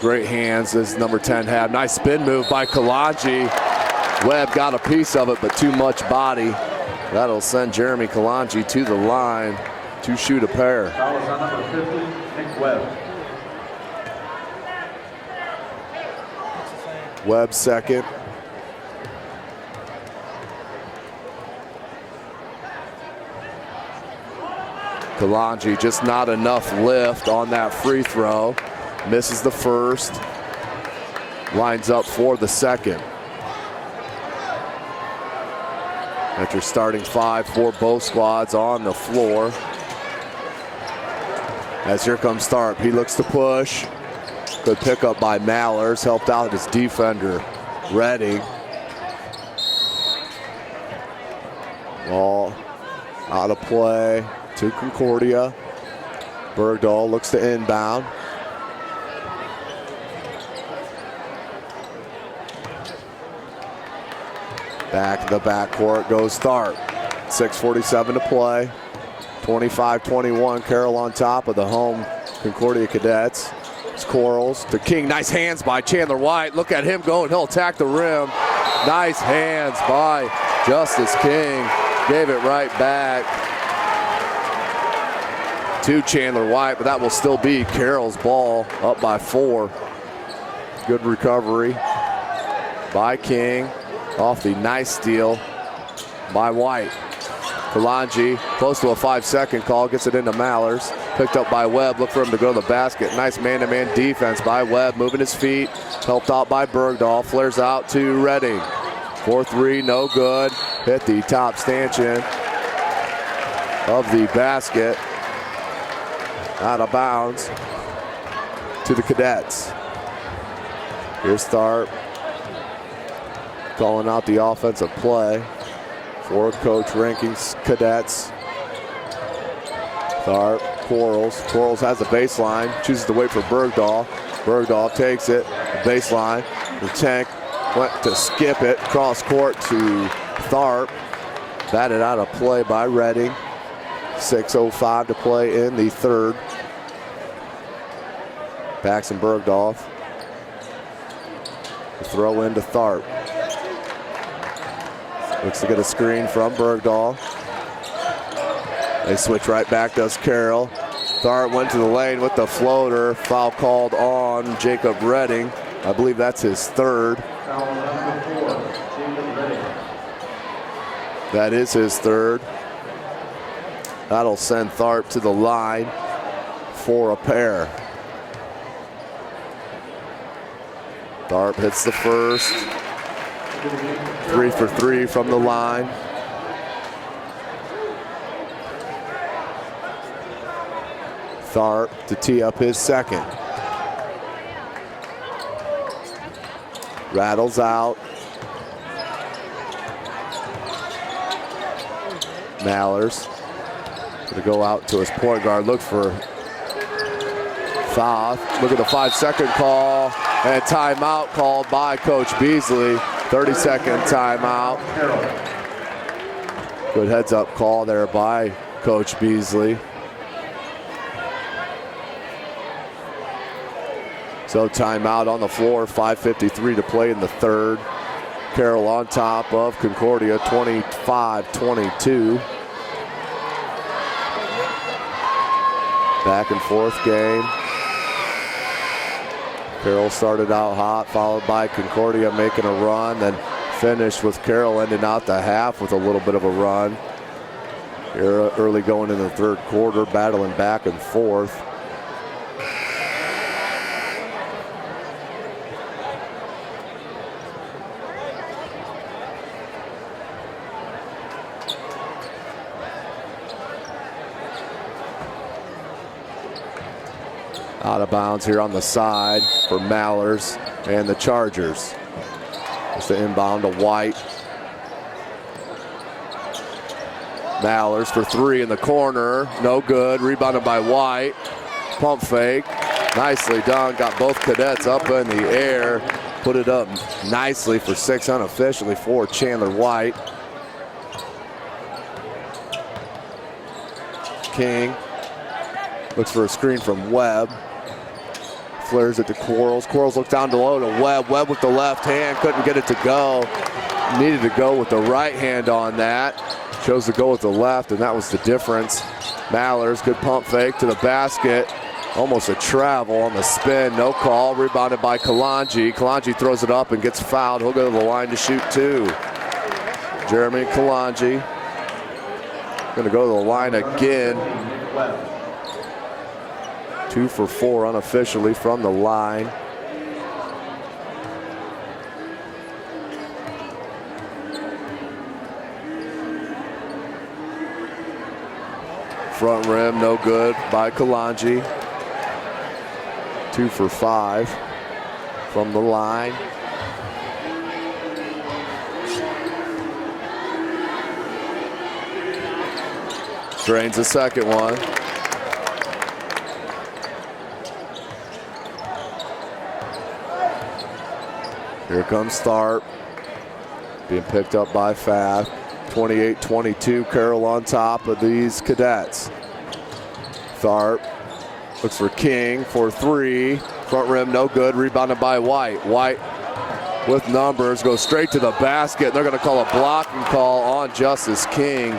Great hands as number 10 had. Nice spin move by Kalanji. Webb got a piece of it, but too much body. That'll send Jeremy Kalanji to the line to shoot a pair. Foul is on number 50, Nick Webb. Webb second. Kalanji just not enough lift on that free throw. Misses the first. Lines up for the second. After starting 5 for both squads on the floor. As here comes Tharp. He looks to push. Good pickup by Mallers. Helped out his defender. Redding. Ball out of play to Concordia. Bergdahl looks to inbound. Back to the backcourt goes Tharp. 6:47 to play. 25-21, Carroll on top of the home Concordia Cadets. It's Quarles to King. Nice hands by Chandler White. Look at him go, and he'll attack the rim. Nice hands by Justice King. Gave it right back to Chandler White, but that will still be Carroll's ball, up by 4. Good recovery by King off the nice steal by White. Kalanji, close to a 5-second call, gets it into Mallers. Picked up by Webb, look for him to go to the basket. Nice man-to-man defense by Webb, moving his feet. Helped out by Bergdahl, flares out to Redding. 4-3, no good. Hit the top stanchion of the basket. Out of bounds to the Cadets. Here's Tharp calling out the offensive play for Coach Ranking's Cadets. Tharp, Quarles. Quarles has the baseline, chooses to wait for Bergdahl. Bergdahl takes it, baseline. The tank went to skip it, cross court to Tharp. Batted out of play by Redding. 6:05 to play in the third. Paxton Bergdahl. Throw into Tharp. Looks to get a screen from Bergdahl. They switch right back, does Carroll. Tharp went to the lane with the floater. Foul called on Jacob Redding. I believe that's his third. That is his third. That'll send Tharp to the line for a pair. Tharp hits the first. 3 for 3 from the line. Tharp to tee up his second. Rattles out. Mallers to go out to his point guard. Look for foul. Look at the 5-second call. And timeout called by Coach Beasley. 30-second timeout. Good heads-up call there by Coach Beasley. So timeout on the floor. 5:53 to play in the third. Carroll on top of Concordia, 25-22. Back and forth game. Carroll started out hot, followed by Concordia making a run, then finished with Carroll ending out the half with a little bit of a run. Here early going in the third quarter, battling back and forth. Out of bounds here on the side for Mallers and the Chargers. It's the inbound to White. Mallers for 3 in the corner. No good. Rebounded by White. Pump fake. Nicely done. Got both cadets up in the air. Put it up nicely for 6 unofficially for Chandler White. King looks for a screen from Webb. Flares it to Quarles. Quarles looks down low to Webb. Webb with the left hand, couldn't get it to go. Needed to go with the right hand on that. Chose to go with the left, and that was the difference. Mallers, good pump fake to the basket. Almost a travel on the spin, no call. Rebounded by Kalanji. Kalanji throws it up and gets fouled. He'll go to the line to shoot 2. Jeremy Kalanji gonna go to the line again. 2 for 4 unofficially from the line. Front rim, no good by Kalanji. 2 for 5 from the line. Drains the second one. Here comes Tharp. Being picked up by Pfaff. 28-22, Carroll on top of these cadets. Tharp looks for King for three. Front rim, no good. Rebounded by White. White with numbers, goes straight to the basket. They're going to call a blocking call on Justice King.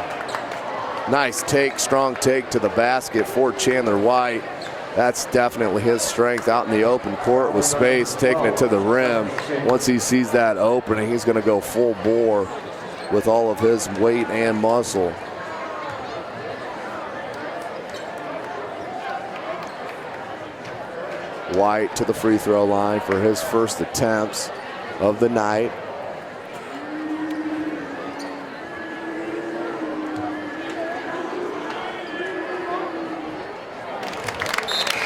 Nice take, strong take to the basket for Chandler White. That's definitely his strength out in the open court with space, taking it to the rim. Once he sees that opening, he's going to go full bore with all of his weight and muscle. White to the free throw line for his first attempts of the night.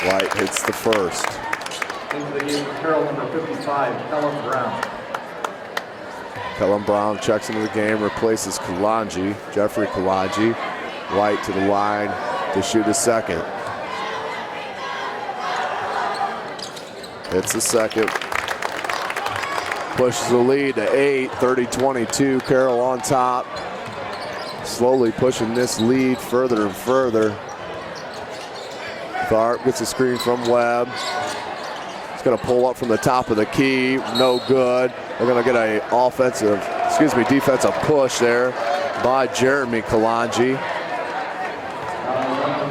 White hits the first. Into the game for Carroll, number 55, Kellen Brown. Kellen Brown checks into the game, replaces Kalanji, Jeffrey Kalanji. White to the line to shoot a second. Hits the second. Pushes the lead to 8, 30-22. Carroll on top. Slowly pushing this lead further and further. Tharp gets a screen from Webb. He's going to pull up from the top of the key. No good. They're going to get a defensive push there by Jeremy Kalanji.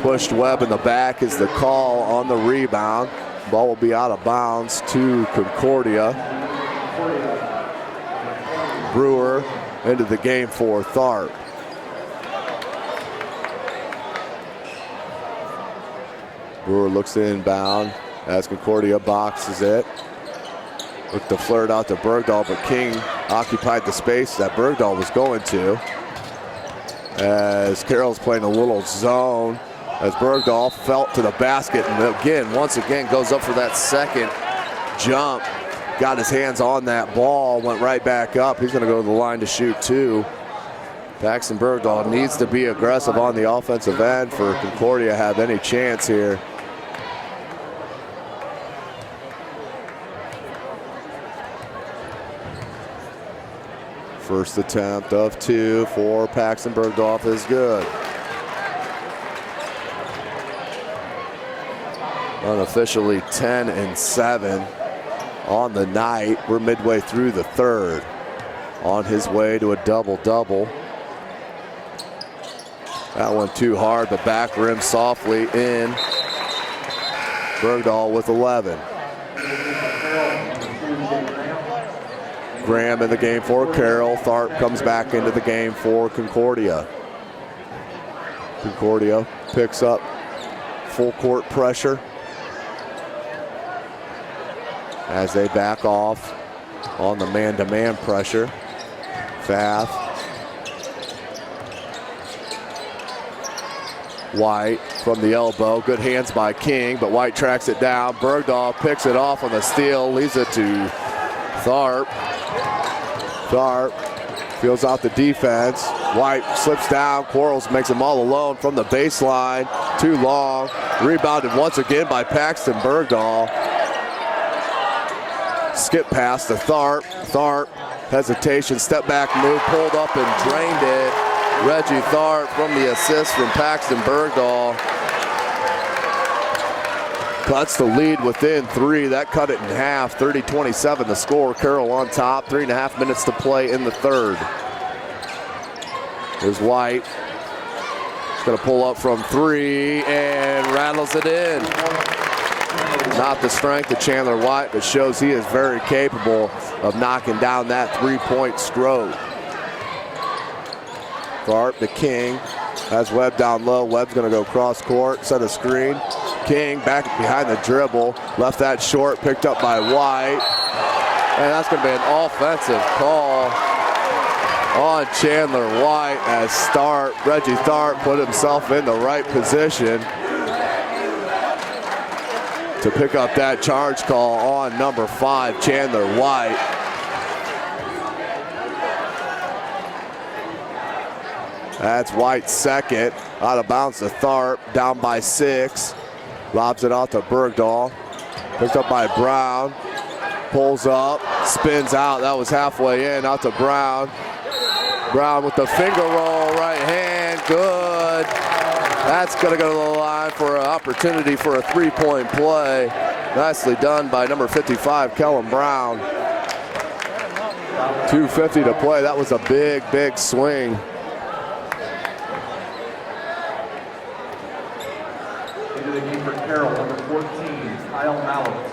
Pushed Webb in the back is the call on the rebound. Ball will be out of bounds to Concordia. Brewer into the game for Tharp. Brewer looks to inbound as Concordia boxes it. Looked to flirt out to Bergdahl, but King occupied the space that Bergdahl was going to. As Carroll's playing a little zone, as Bergdahl felt to the basket and once again goes up for that second jump. Got his hands on that ball, went right back up. He's going to go to the line to shoot two. Paxton Bergdahl needs to be aggressive on the offensive end for Concordia to have any chance here. First attempt of two for Paxton Bergdahl is good. Unofficially 10-7 on the night. We're midway through the third. On his way to a double-double. That one too hard, but back rim softly in. Bergdahl with 11. Graham in the game for Carroll. Tharp comes back into the game for Concordia. Concordia picks up full court pressure as they back off on the man-to-man pressure. Pfaff. White from the elbow. Good hands by King, but White tracks it down. Bergdahl picks it off on the steal, leaves it to Tharp. Tharp feels out the defense. White slips down. Quarles makes him all alone from the baseline. Too long. Rebounded once again by Paxton Bergdahl. Skip pass to Tharp. Tharp, hesitation, step back move, pulled up and drained it. Reggie Tharp from the assist from Paxton Bergdahl. Cuts the lead within three. That cut it in half. 30-27 the score. Carroll on top. 3.5 minutes to play in the third. Here's White. He's going to pull up from three and rattles it in. Not the strength of Chandler White, but shows he is very capable of knocking down that three-point stroke. Tharp to King. Has Webb down low. Webb's going to go cross court, set a screen. King back behind the dribble. Left that short, picked up by White. And that's going to be an offensive call on Chandler White as Reggie Tharp put himself in the right position to pick up that charge call on number 5, Chandler White. That's White's second. Out of bounds to Tharp. Down by 6. Lobs it out to Bergdahl. Picked up by Brown. Pulls up. Spins out. That was halfway in. Out to Brown. Brown with the finger roll. Right hand. Good. That's going to go to the line for an opportunity for a three-point play. Nicely done by number 55, Kellen Brown. 2:50 to play. That was a big, big swing. Into the game for Carroll, number 14, Kyle Mallers.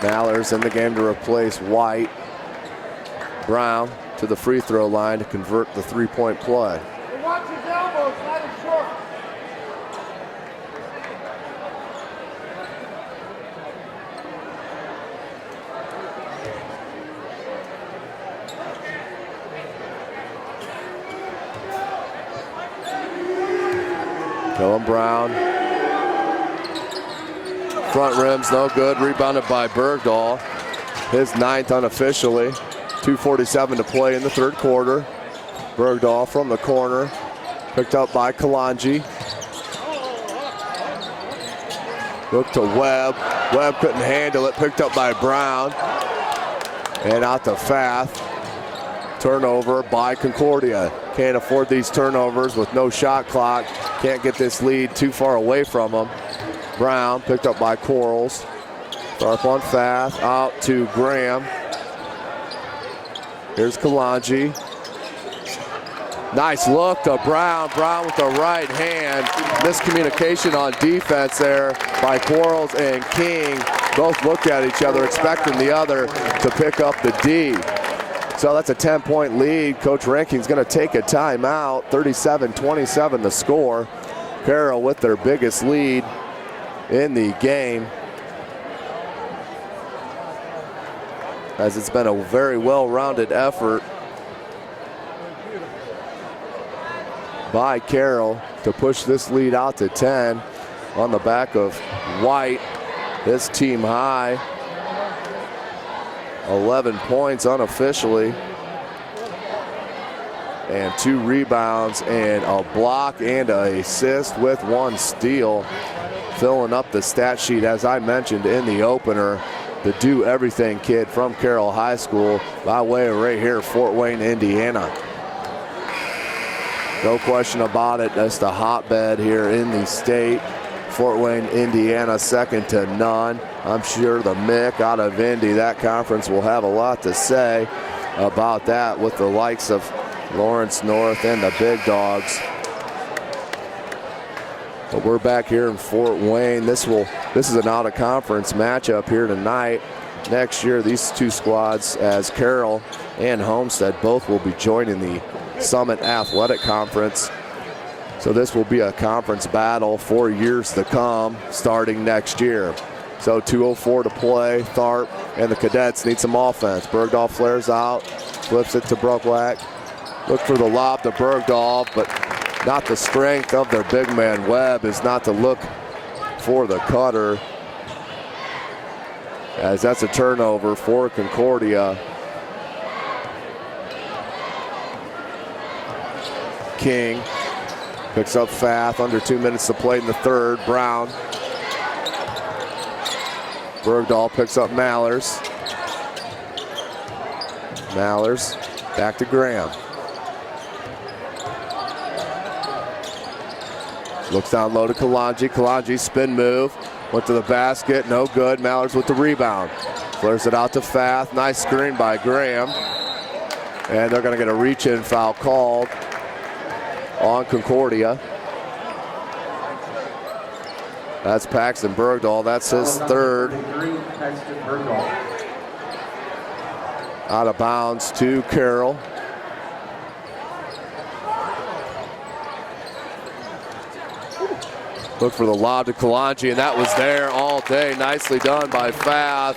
Mallers in the game to replace White. Brown to the free throw line to convert the three-point play. Watch his elbows, not his short. Kellen Brown. Front rim's no good. Rebounded by Bergdahl. His 9th unofficially. 2:47 to play in the third quarter. Bergdahl from the corner. Picked up by Kalanji. Look to Webb. Webb couldn't handle it. Picked up by Brown. And out to Fath. Turnover by Concordia. Can't afford these turnovers with no shot clock. Can't get this lead too far away from them. Brown picked up by Quarles. Sharp on Fath. Out to Graham. Here's Kalanji. Nice look to Brown. Brown with the right hand. Miscommunication on defense there by Quarles and King. Both looked at each other, expecting the other to pick up the D. So that's a 10-point lead. Coach Ranking's going to take a timeout. 37-27 the score. Carroll with their biggest lead in the game, as it's been a very well-rounded effort by Carroll to push this lead out to 10 on the back of White, his team high. 11 points unofficially, and 2 rebounds and a block and an assist with 1 steal. Filling up the stat sheet, as I mentioned in the opener, the do-everything kid from Carroll High School by way of right here, Fort Wayne, Indiana. No question about it, that's the hotbed here in the state. Fort Wayne, Indiana, second to none. I'm sure the Mick out of Indy, that conference will have a lot to say about that with the likes of Lawrence North and the big dogs. But we're back here in Fort Wayne. This is an out-of-conference matchup here tonight. Next year, these two squads, as Carroll and Homestead, both will be joining the Summit Athletic Conference. So this will be a conference battle for years to come, starting next year. So 2:04 to play. Tharp and the Cadets need some offense. Bergdahl flares out, flips it to Brooklack. Look for the lob to Bergdahl, but not the strength of their big man. Webb is not to look for the cutter, as that's a turnover for Concordia. King picks up Fath, under 2 minutes to play in the third. Brown. Bergdahl picks up Mallers. Mallers back to Graham. Looks down low to Kalanji. Kalanji spin move. Went to the basket. No good. Mallers with the rebound. Flares it out to Fath. Nice screen by Graham. And they're going to get a reach-in foul called on Concordia. That's Paxton Bergdahl. That's his third. Out of bounds to Carroll. Look for the lob to Kalanji, and that was there all day. Nicely done by Fath.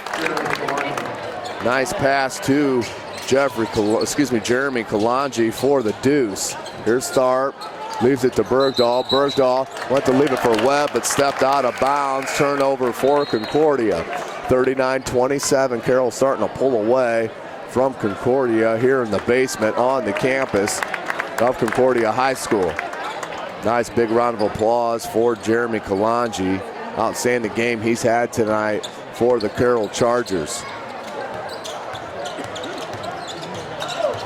Nice pass to Jeremy Kalanji for the deuce. Here's Tharp, leaves it to Bergdahl. Bergdahl went to leave it for Webb, but stepped out of bounds. Turnover for Concordia. 39-27, Carroll starting to pull away from Concordia here in the basement on the campus of Concordia High School. Nice big round of applause for Jeremy Kalanji. Outstanding game he's had tonight for the Carroll Chargers.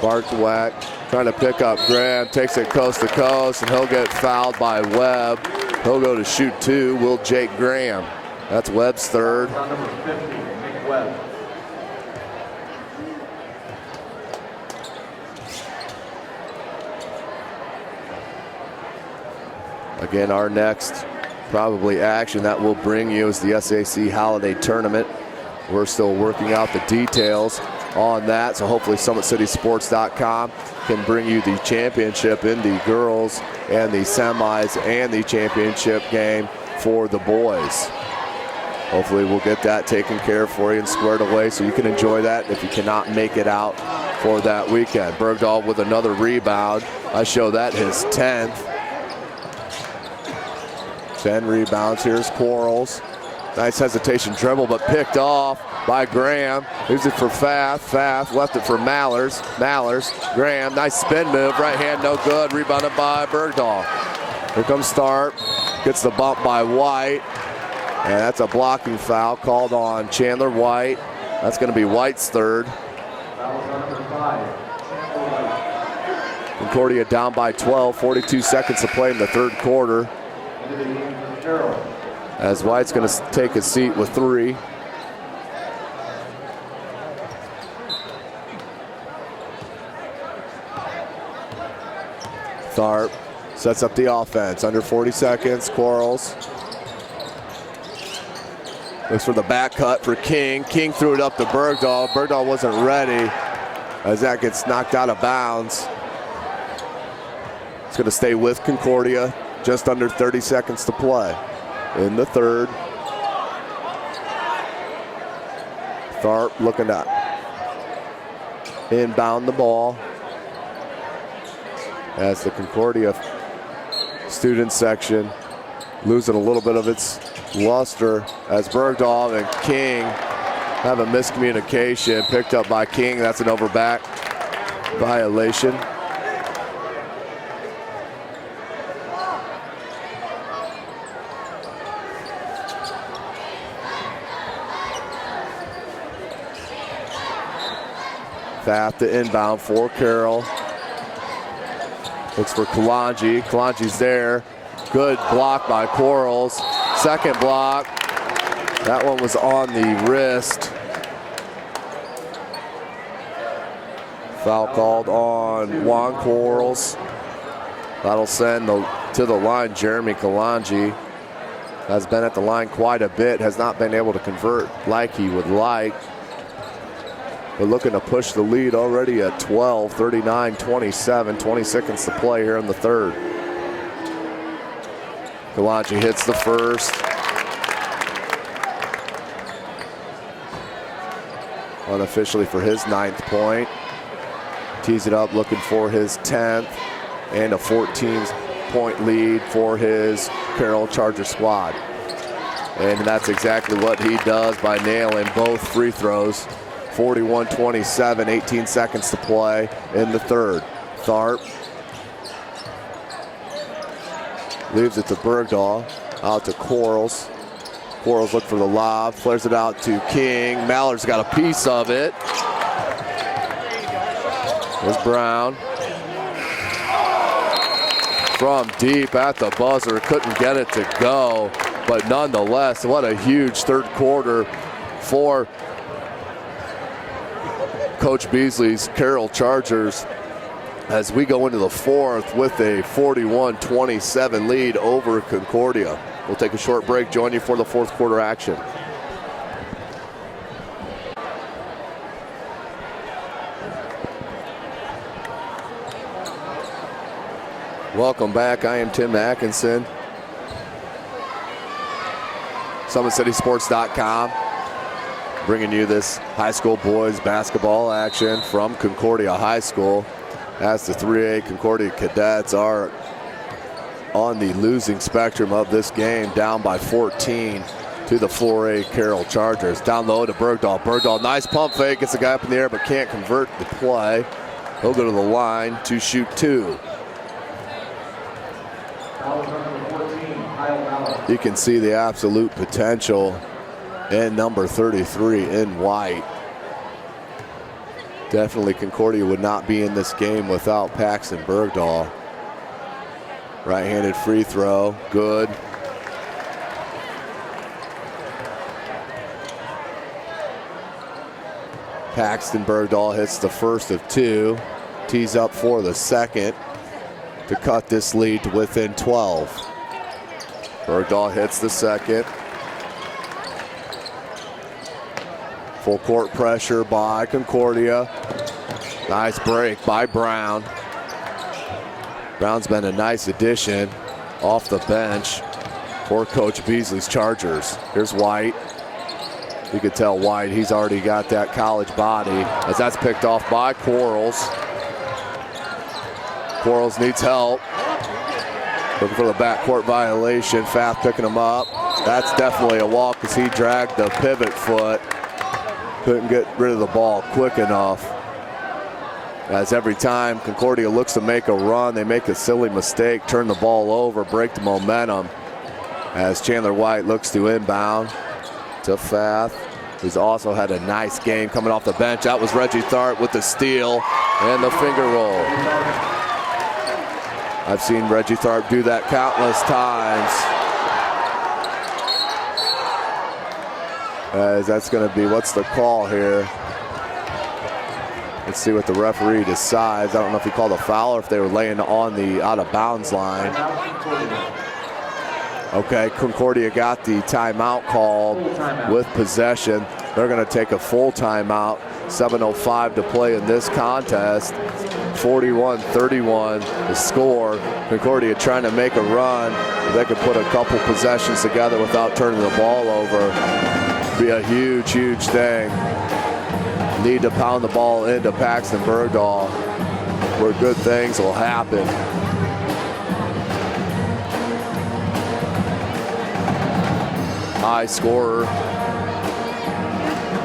Bartwack trying to pick up Graham, takes it coast to coast, and he'll get fouled by Webb. He'll go to shoot two, will Jake Graham. That's Webb's third. On number 50, Nick Webb. Again, our next probably action that will bring you is the SAC Holiday Tournament. We're still working out the details on that, so hopefully SummitCitySports.com can bring you the championship in the girls and the semis and the championship game for the boys. Hopefully we'll get that taken care of for you and squared away so you can enjoy that if you cannot make it out for that weekend. Bergdahl with another rebound. I show that his 10th. 10 rebounds. Here's Quarles. Nice hesitation dribble, but picked off by Graham. Here's it for Pfaff. Pfaff left it for Mallers. Mallers. Graham. Nice spin move. Right hand, no good. Rebounded by Bergdahl. Here comes Starp. Gets the bump by White. And that's a blocking foul called on Chandler White. That's going to be White's third. That was number 5, Chandler White. Concordia down by 12. 42 seconds to play in the third quarter. Into the game for Carroll. As White's going to take a seat with 3. Tharp sets up the offense. Under 40 seconds. Quarles looks for the back cut for King. King threw it up to Bergdahl. Bergdahl wasn't ready as that gets knocked out of bounds. It's going to stay with Concordia. Just under 30 seconds to play in the third. Tharp looking to inbound the ball as the Concordia student section losing a little bit of its luster as Bergdahl and King have a miscommunication picked up by King. That's an overback violation. Pfaff to inbound for Carroll. Looks for Kalanji. Kalanji's there. Good block by Quarles. Second block. That one was on the wrist. Foul called on Juan Quarles. That'll send to the line Jeremy Kalanji. Has been at the line quite a bit. Has not been able to convert like he would like. But looking to push the lead already at 12, 39-27, 20 seconds to play here in the third. Kalanji hits the first. Unofficially for his 9th point. Tees it up looking for his 10th and a 14-point lead for his Carroll Charger squad. And that's exactly what he does by nailing both free throws. 41-27, 18 seconds to play in the third. Tharp leaves it to Bergdahl, out to Quarles. Quarles look for the lob, flares it out to King. Mallard's got a piece of it. There's Brown. From deep at the buzzer, couldn't get it to go, but nonetheless, what a huge third quarter for Coach Beasley's Carroll Chargers as we go into the fourth with a 41-27 lead over Concordia. We'll take a short break, join you for the fourth quarter action. Welcome back. I am Tim Atkinson. SummitCitySports.com. Bringing you this high school boys basketball action from Concordia High School as the 3A Concordia Cadets are on the losing spectrum of this game, down by 14 to the 4A Carroll Chargers. Down low to Bergdahl. Bergdahl, nice pump fake. Gets the guy up in the air, but can't convert the play. He'll go to the line to shoot 2. You can see the absolute potential in number 33 in white. Definitely Concordia would not be in this game without Paxton Bergdahl. Right-handed free throw, good. Paxton Bergdahl hits the first of 2. Tees up for the second to cut this lead to within 12. Bergdahl hits the second. Full court pressure by Concordia. Nice break by Brown. Brown's been a nice addition off the bench for Coach Beasley's Chargers. Here's White. You could tell White, he's already got that college body as that's picked off by Quarles. Quarles needs help. Looking for the backcourt violation. Pfaff picking him up. That's definitely a walk because he dragged the pivot foot. Couldn't get rid of the ball quick enough. As every time Concordia looks to make a run, they make a silly mistake, turn the ball over, break the momentum. As Chandler White looks to inbound to Pfaff, who's also had a nice game coming off the bench. That was Reggie Tharp with the steal and the finger roll. I've seen Reggie Tharp do that countless times. As that's going to be, what's the call here? Let's see what the referee decides. I don't know if he called a foul or if they were laying on the out of bounds line. Okay, Concordia got the timeout called with possession. They're going to take a full timeout. 7:05 to play in this contest. 41-31 the score. Concordia trying to make a run. They could put a couple possessions together without turning the ball over. Be a huge, huge thing. Need to pound the ball into Paxton Bergdahl where good things will happen. High scorer,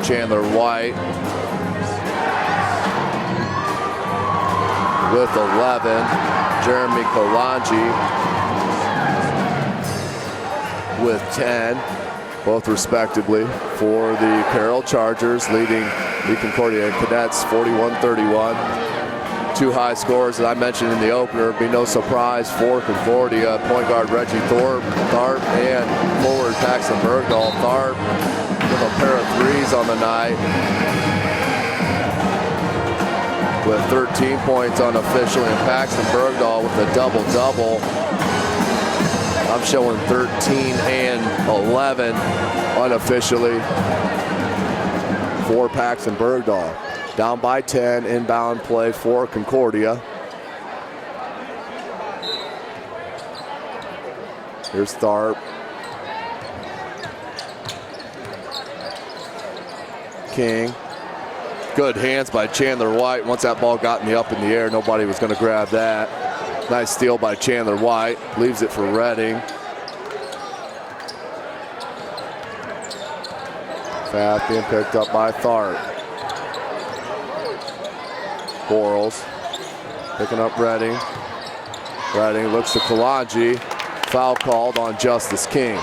Chandler White with 11. Jeremy Kalanji with 10. Both respectively for the Carroll Chargers, leading the Concordia Cadets 41-31. 2 high scores that I mentioned in the opener. Be no surprise for Concordia. Point guard Reggie Tharp and forward Paxton Bergdahl. Tharp with a pair of threes on the night. With 13 points unofficially, and Paxton Bergdahl with a double-double. I'm showing 13 and 11 unofficially for Paxton Bergdahl. Down by 10, inbound play for Concordia. Here's Tharp. King. Good hands by Chandler White. Once that ball got up in the air, nobody was going to grab that. Nice steal by Chandler White. Leaves it for Redding. Pfaff being picked up by Tharp. Quarles picking up Redding. Redding looks to Kalanji. Foul called on Justice King.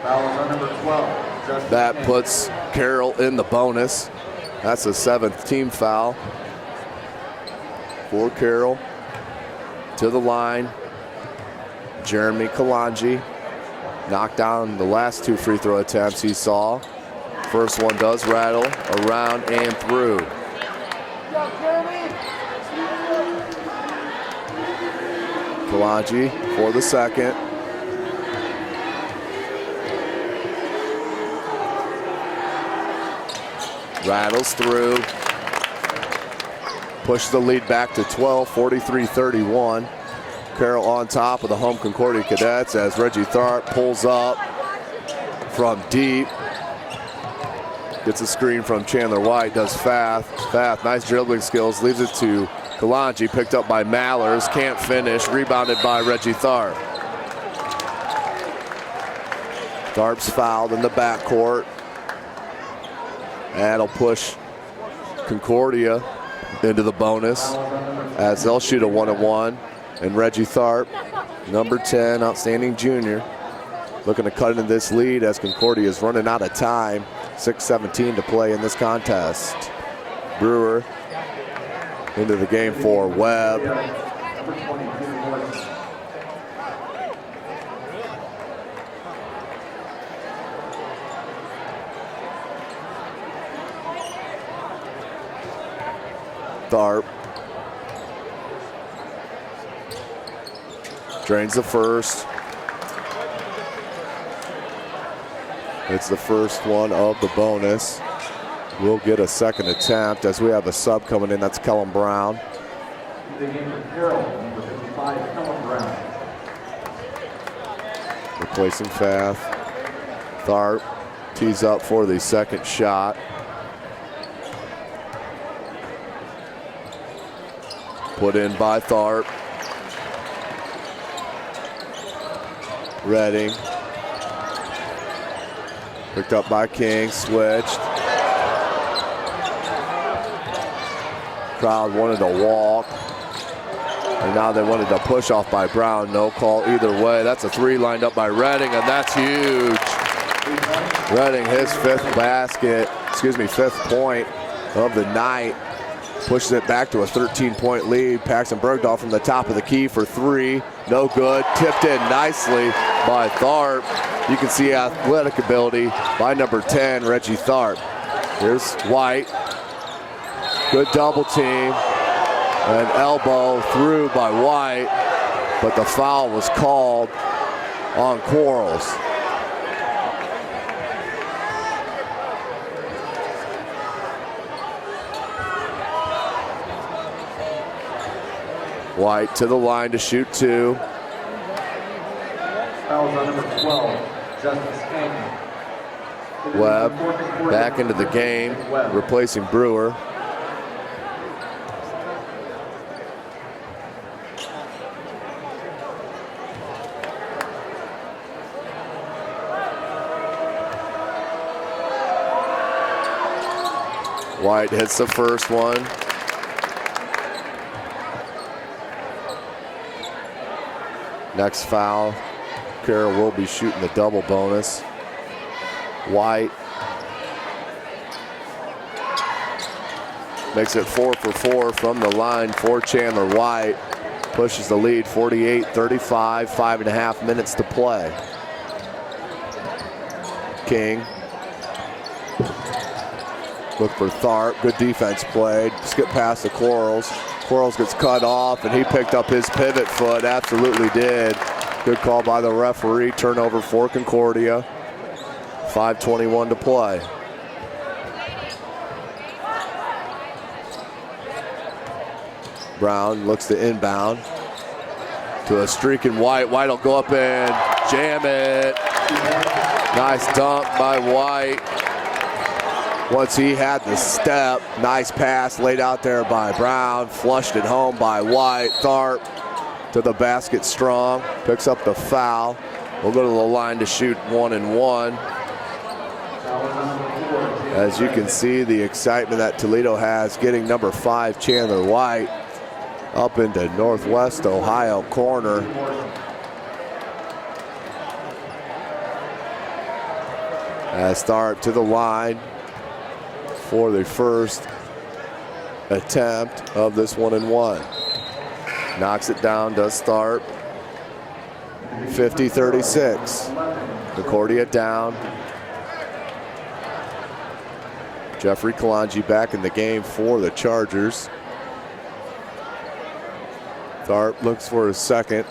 Foul on number 12. Justice That King. puts Carroll in the bonus. That's a 7th team foul for Carroll. To the line, Jeremy Kalanji knocked down the last 2 free throw attempts he saw. First one does rattle around and through. Kalanji for the second. Rattles through. Push the lead back to 12, 43-31. Carroll on top of the home Concordia Cadets as Reggie Tharp pulls up from deep. Gets a screen from Chandler White, does Pfaff. Pfaff, nice dribbling skills, leaves it to Kalanji, picked up by Mallers, can't finish, rebounded by Reggie Tharp. Tharp's fouled in the backcourt. That'll push Concordia into the bonus as they'll shoot a 1-on-1. And Reggie Tharp, number 10, outstanding junior, looking to cut into this lead as Concordia is running out of time. 6:17 to play in this contest. Brewer into the game for Webb. Tharp drains the first. It's the first one of the bonus. We'll get a second attempt as we have a sub coming in. That's Kellen Brown. The game for Carroll, number 55, Kellen Brown. Replacing Fath. Tharp tees up for the second shot. Put in by Tharp. Redding. Picked up by King, switched. Crowd wanted to walk. And now they wanted to push off by Brown. No call either way. That's a three lined up by Redding, and that's huge. Redding, his fifth point of the night. Pushes it back to a 13-point lead. Paxton Bergdahl from the top of the key for three. No good. Tipped in nicely by Tharp. You can see athletic ability by number 10, Reggie Tharp. Here's White. Good double team. An elbow through by White, but the foul was called on Quarles. White to the line to shoot two. Fouls on number 12, Justice Haney. Webb back into the game, replacing Brewer. White hits the first one. Next foul, Carroll will be shooting the double bonus. White makes it 4 for 4 from the line for Chandler White. Pushes the lead 48-35, 5.5 minutes to play. King. Look for Tharp, good defense played. Skip past the Quarles. Quarles gets cut off and he picked up his pivot foot, absolutely did. Good call by the referee, turnover for Concordia. 5:21 to play. Brown looks to inbound to a streaking White. White will go up and jam it. Nice dunk by White. Once he had the step, nice pass laid out there by Brown, flushed it home by White. Tharp to the basket strong, picks up the foul. We'll go to the line to shoot 1-and-1. As you can see, the excitement that Toledo has getting number 5, Chandler White, up into Northwest Ohio corner. As Tharp to the line for the first attempt of this 1-and-1. Knocks it down, does Tharp. 50-36. Concordia down. Jeffrey Kalanji back in the game for the Chargers. Tharp looks for his second.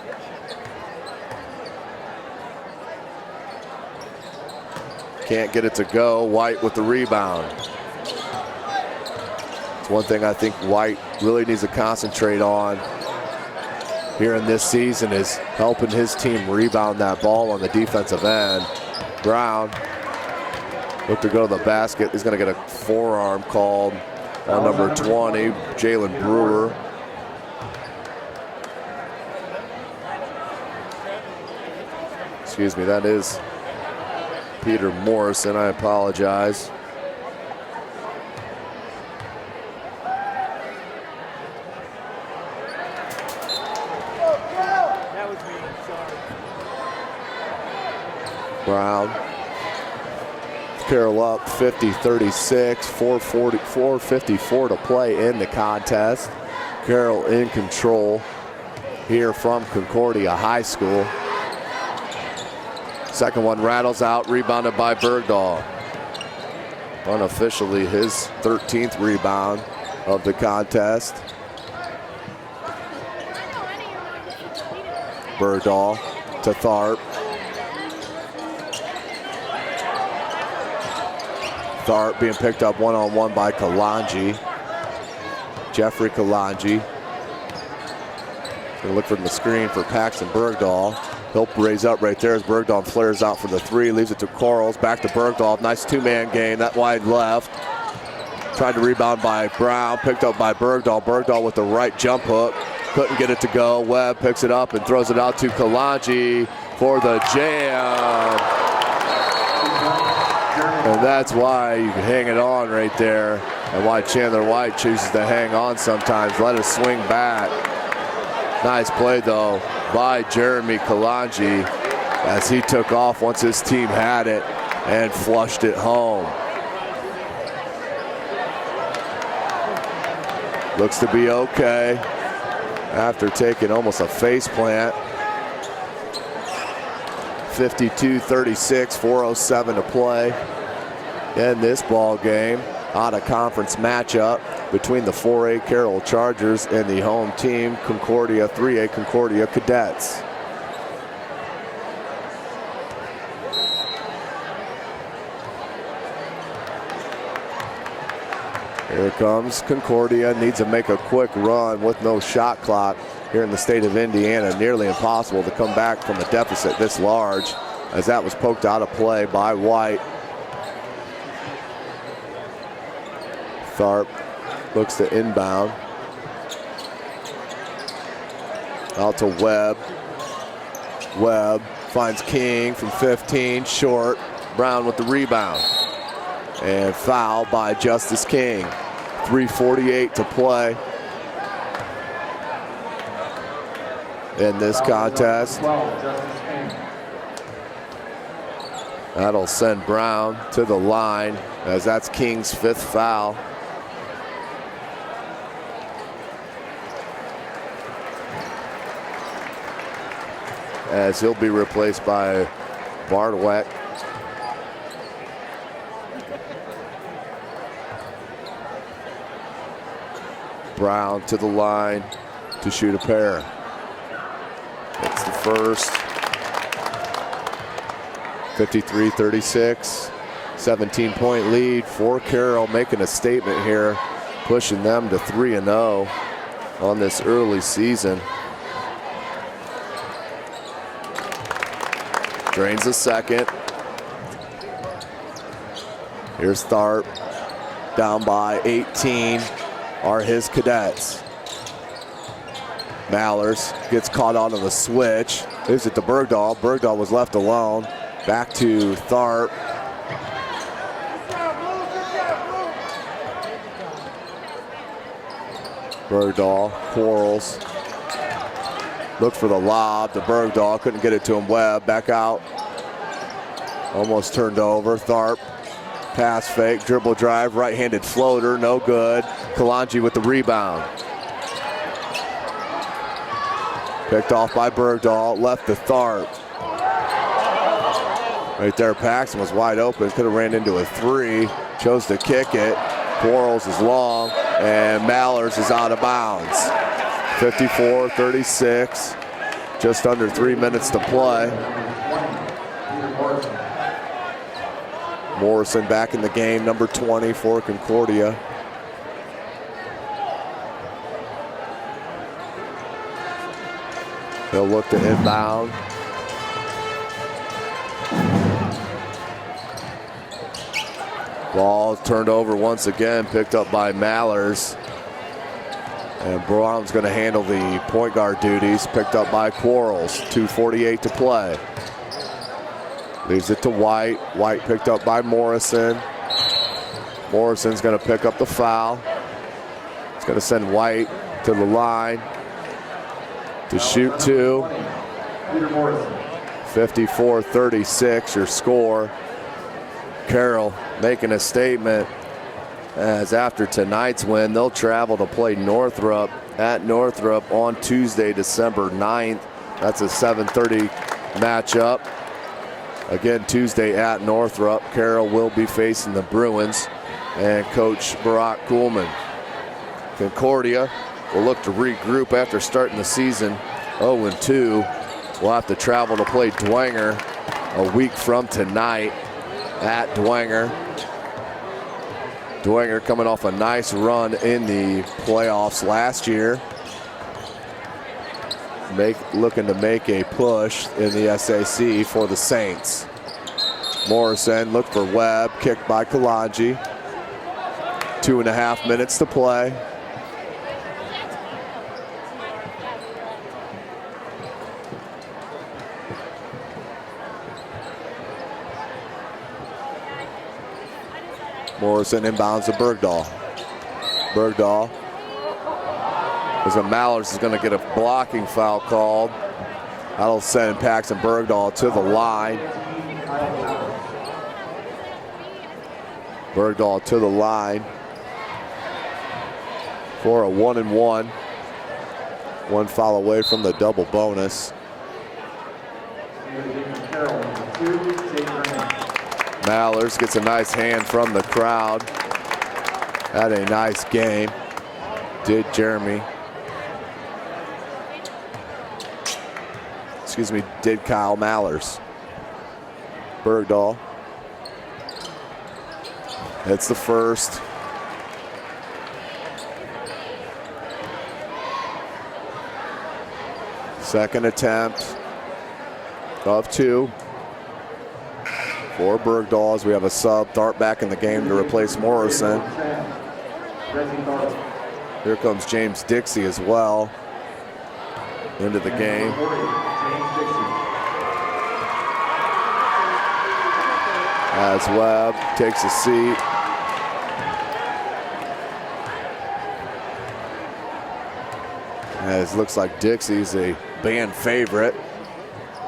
Can't get it to go. White with the rebound. It's one thing I think White really needs to concentrate on here in this season is helping his team rebound that ball on the defensive end. Brown look to go to the basket. He's going to get a forearm called on number 20, Jalen Brewer. Excuse me, that is Peter Morrison. I apologize. That was me, sorry. Brown. Carroll up 50-36, 4:54 to play in the contest. Carroll in control here from Concordia High School. Second one rattles out, rebounded by Bergdahl. Unofficially his 13th rebound of the contest. Bergdahl to Tharp. Tharp being picked up one-on-one by Kalanji. Jeffrey Kalanji. Gonna look from the screen for Paxton Bergdahl. He'll raise up right there as Bergdahl flares out for the three, leaves it to Carroll, back to Bergdahl. Nice two-man game, that wide left. Tried to rebound by Brown, picked up by Bergdahl. Bergdahl with the right jump hook, couldn't get it to go. Webb picks it up and throws it out to Kalanji for the jam. And that's why you hang it on right there, and why Chandler White chooses to hang on sometimes. Let it swing back. Nice play though by Jeremy Kalanji as he took off once his team had it and flushed it home. Looks to be okay after taking almost a face plant. 52-36, 4:07 to play in this ball game. Out of conference matchup between the 4A Carroll Chargers and the home team Concordia 3A Concordia Cadets. Here comes Concordia, needs to make a quick run with no shot clock here in the state of Indiana. Nearly impossible to come back from a deficit this large, as that was poked out of play by White. Tharp looks to inbound. Out to Webb. Webb finds King from 15, short. Brown with the rebound. And foul by Justice King. 3:48 to play in this contest. That'll send Brown to the line, as that's King's 5th foul. As he'll be replaced by Bartwick. Brown to the line to shoot a pair. That's the first. 53-36, 17-point lead for Carroll, making a statement here, pushing them to 3-0 on this early season. Drains a second. Here's Tharp, down by 18 are his Cadets. Mallers gets caught out on the switch. Gives it to Bergdahl. Bergdahl was left alone. Back to Tharp. Bergdahl, Quarles. Looked for the lob to Bergdahl, couldn't get it to him. Webb back out. Almost turned over. Tharp, pass fake, dribble drive, right-handed floater, no good. Kalanji with the rebound. Picked off by Bergdahl, left to Tharp. Right there, Paxton was wide open, could have ran into a three, chose to kick it. Quarles is long, and Mallers is out of bounds. 54-36, just under 3 minutes to play. Morrison back in the game, number 20 for Concordia. He'll look to inbound. Ball turned over once again, picked up by Mallers. And Brown's going to handle the point guard duties, picked up by Quarles. 2:48 to play. Leaves it to White. White picked up by Morrison. Morrison's going to pick up the foul. It's going to send White to the line to shoot two. 54-36 your score. Carroll making a statement, as after tonight's win, they'll travel to play Northrop at Northrop on Tuesday, December 9th. That's a 7:30 matchup. Again, Tuesday at Northrop. Carroll will be facing the Bruins and Coach Barack Kuhlman. Concordia will look to regroup after starting the season 0-2. We'll have to travel to play Dwenger a week from tonight at Dwenger. Dwenger coming off a nice run in the playoffs last year. Looking to make a push in the SAC for the Saints. Morrison looked for Webb, kicked by Kalanji. 2.5 minutes to play. Morrison inbounds to Bergdahl. Bergdahl. Mallers is going to get a blocking foul called. That'll send Paxton Bergdahl to the line. Bergdahl to the line for a 1-and-1. One foul away from the double bonus. Mallers gets a nice hand from the crowd. Had a nice game. Did Kyle Mallers. Bergdahl hits the first. Second attempt of two for Bergdahl, as we have a sub. Tharp back in the game to replace Morrison. Here comes James Dixie as well into the game. As Webb takes a seat. As looks like Dixie's a band favorite.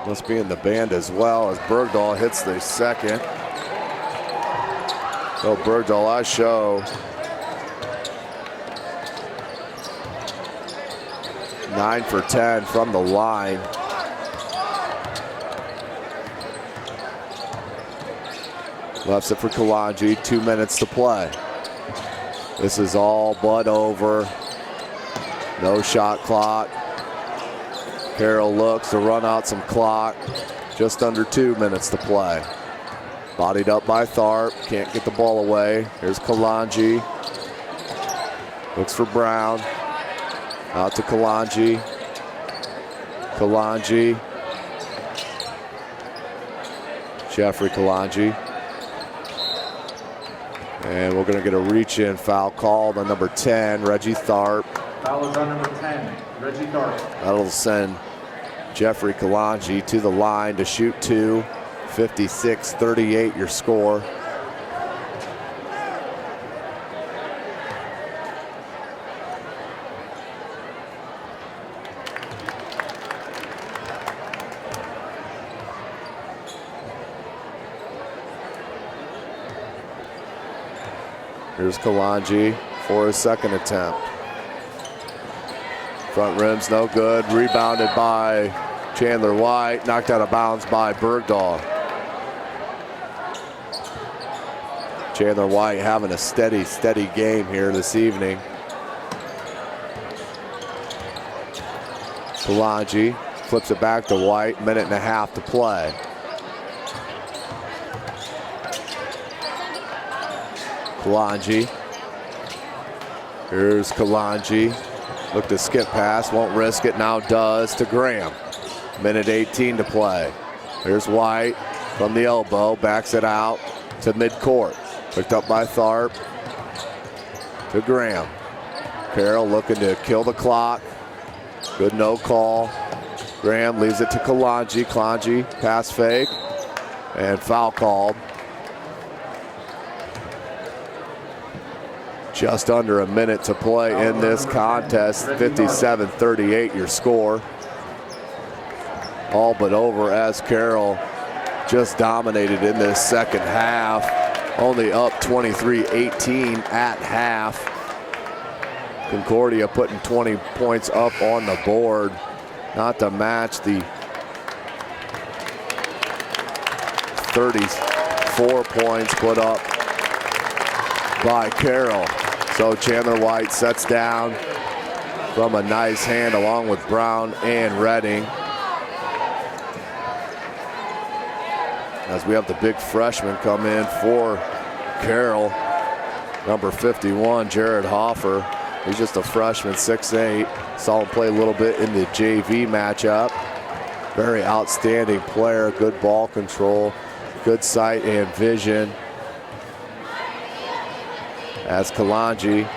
Must be in the band as well, as Bergdahl hits the second. So Bergdahl, I show 9 for 10 from the line. Left it for Kalanji, 2 minutes to play. This is all but over. No shot clock. Carroll looks to run out some clock. Just under 2 minutes to play. Bodied up by Tharp, can't get the ball away. Here's Kalanji. Looks for Brown. Out to Kalanji. Kalanji. Jeffrey Kalanji. And we're going to get a reach-in foul called on number 10, Reggie Tharp. Foul is on number 10, Reggie Tharp. That'll send Jeffrey Kalanji to the line to shoot two. 56-38 your score. Here's Kalanji for his second attempt. Front rim's no good. Rebounded by Chandler White. Knocked out of bounds by Bergdahl. Chandler White having a steady game here this evening. Kalanji flips it back to White. 1.5 minutes to play. Kalanji. Here's Kalanji. Look to skip pass, won't risk it, now does to Graham. 1:18 to play. Here's White from the elbow, backs it out to midcourt. Picked up by Tharp to Graham. Carroll looking to kill the clock. Good no call. Graham leaves it to Kalanji. Kalanji pass fake. And foul called. Just under a minute to play in this contest. 57-38 your score. All but over as Carroll just dominated in this second half. Only up 23-18 at half. Concordia putting 20 points up on the board. Not to match the 34 points put up by Carroll. So Chandler White sets down from a nice hand along with Brown and Redding. As we have the big freshman come in for Carroll, number 51, Jared Hoffer. He's just a freshman, 6'8". Saw him play a little bit in the JV matchup. Very outstanding player, good ball control, good sight and vision. As Kalanji.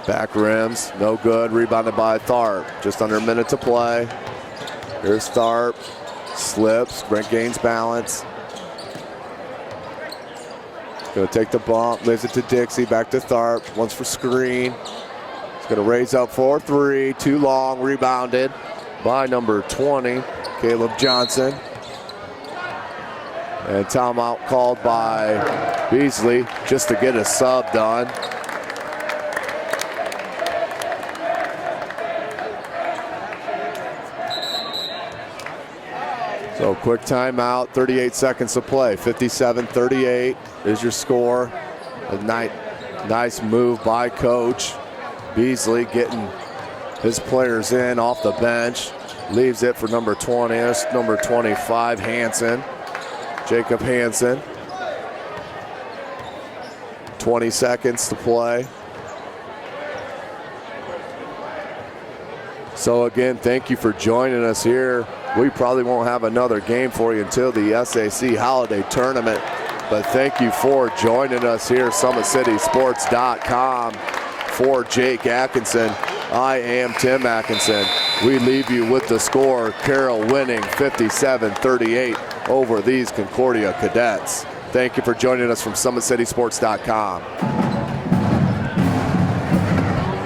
Back rims, no good, rebounded by Tharp. Just under a minute to play. Here's Tharp, slips, Brent gains balance. Gonna take the bump, leaves it to Dixie, back to Tharp, once for screen. He's gonna raise up for three, too long, rebounded by number 20, Caleb Johnson. And timeout called by Beasley just to get a sub done. So quick timeout, 38 seconds to play. 57-38 is your score. A nice move by Coach Beasley, getting his players in off the bench. Leaves it for number 20, that's number 25, Hansen. Jacob Hansen. 20 seconds to play. So again, thank you for joining us here. We probably won't have another game for you until the SAC Holiday Tournament. But thank you for joining us here, SummitCitySports.com. For Jake Atkinson, I am Tim Atkinson. We leave you with the score, Carroll winning 57-38 over these Concordia Cadets. Thank you for joining us from SummitCitySports.com.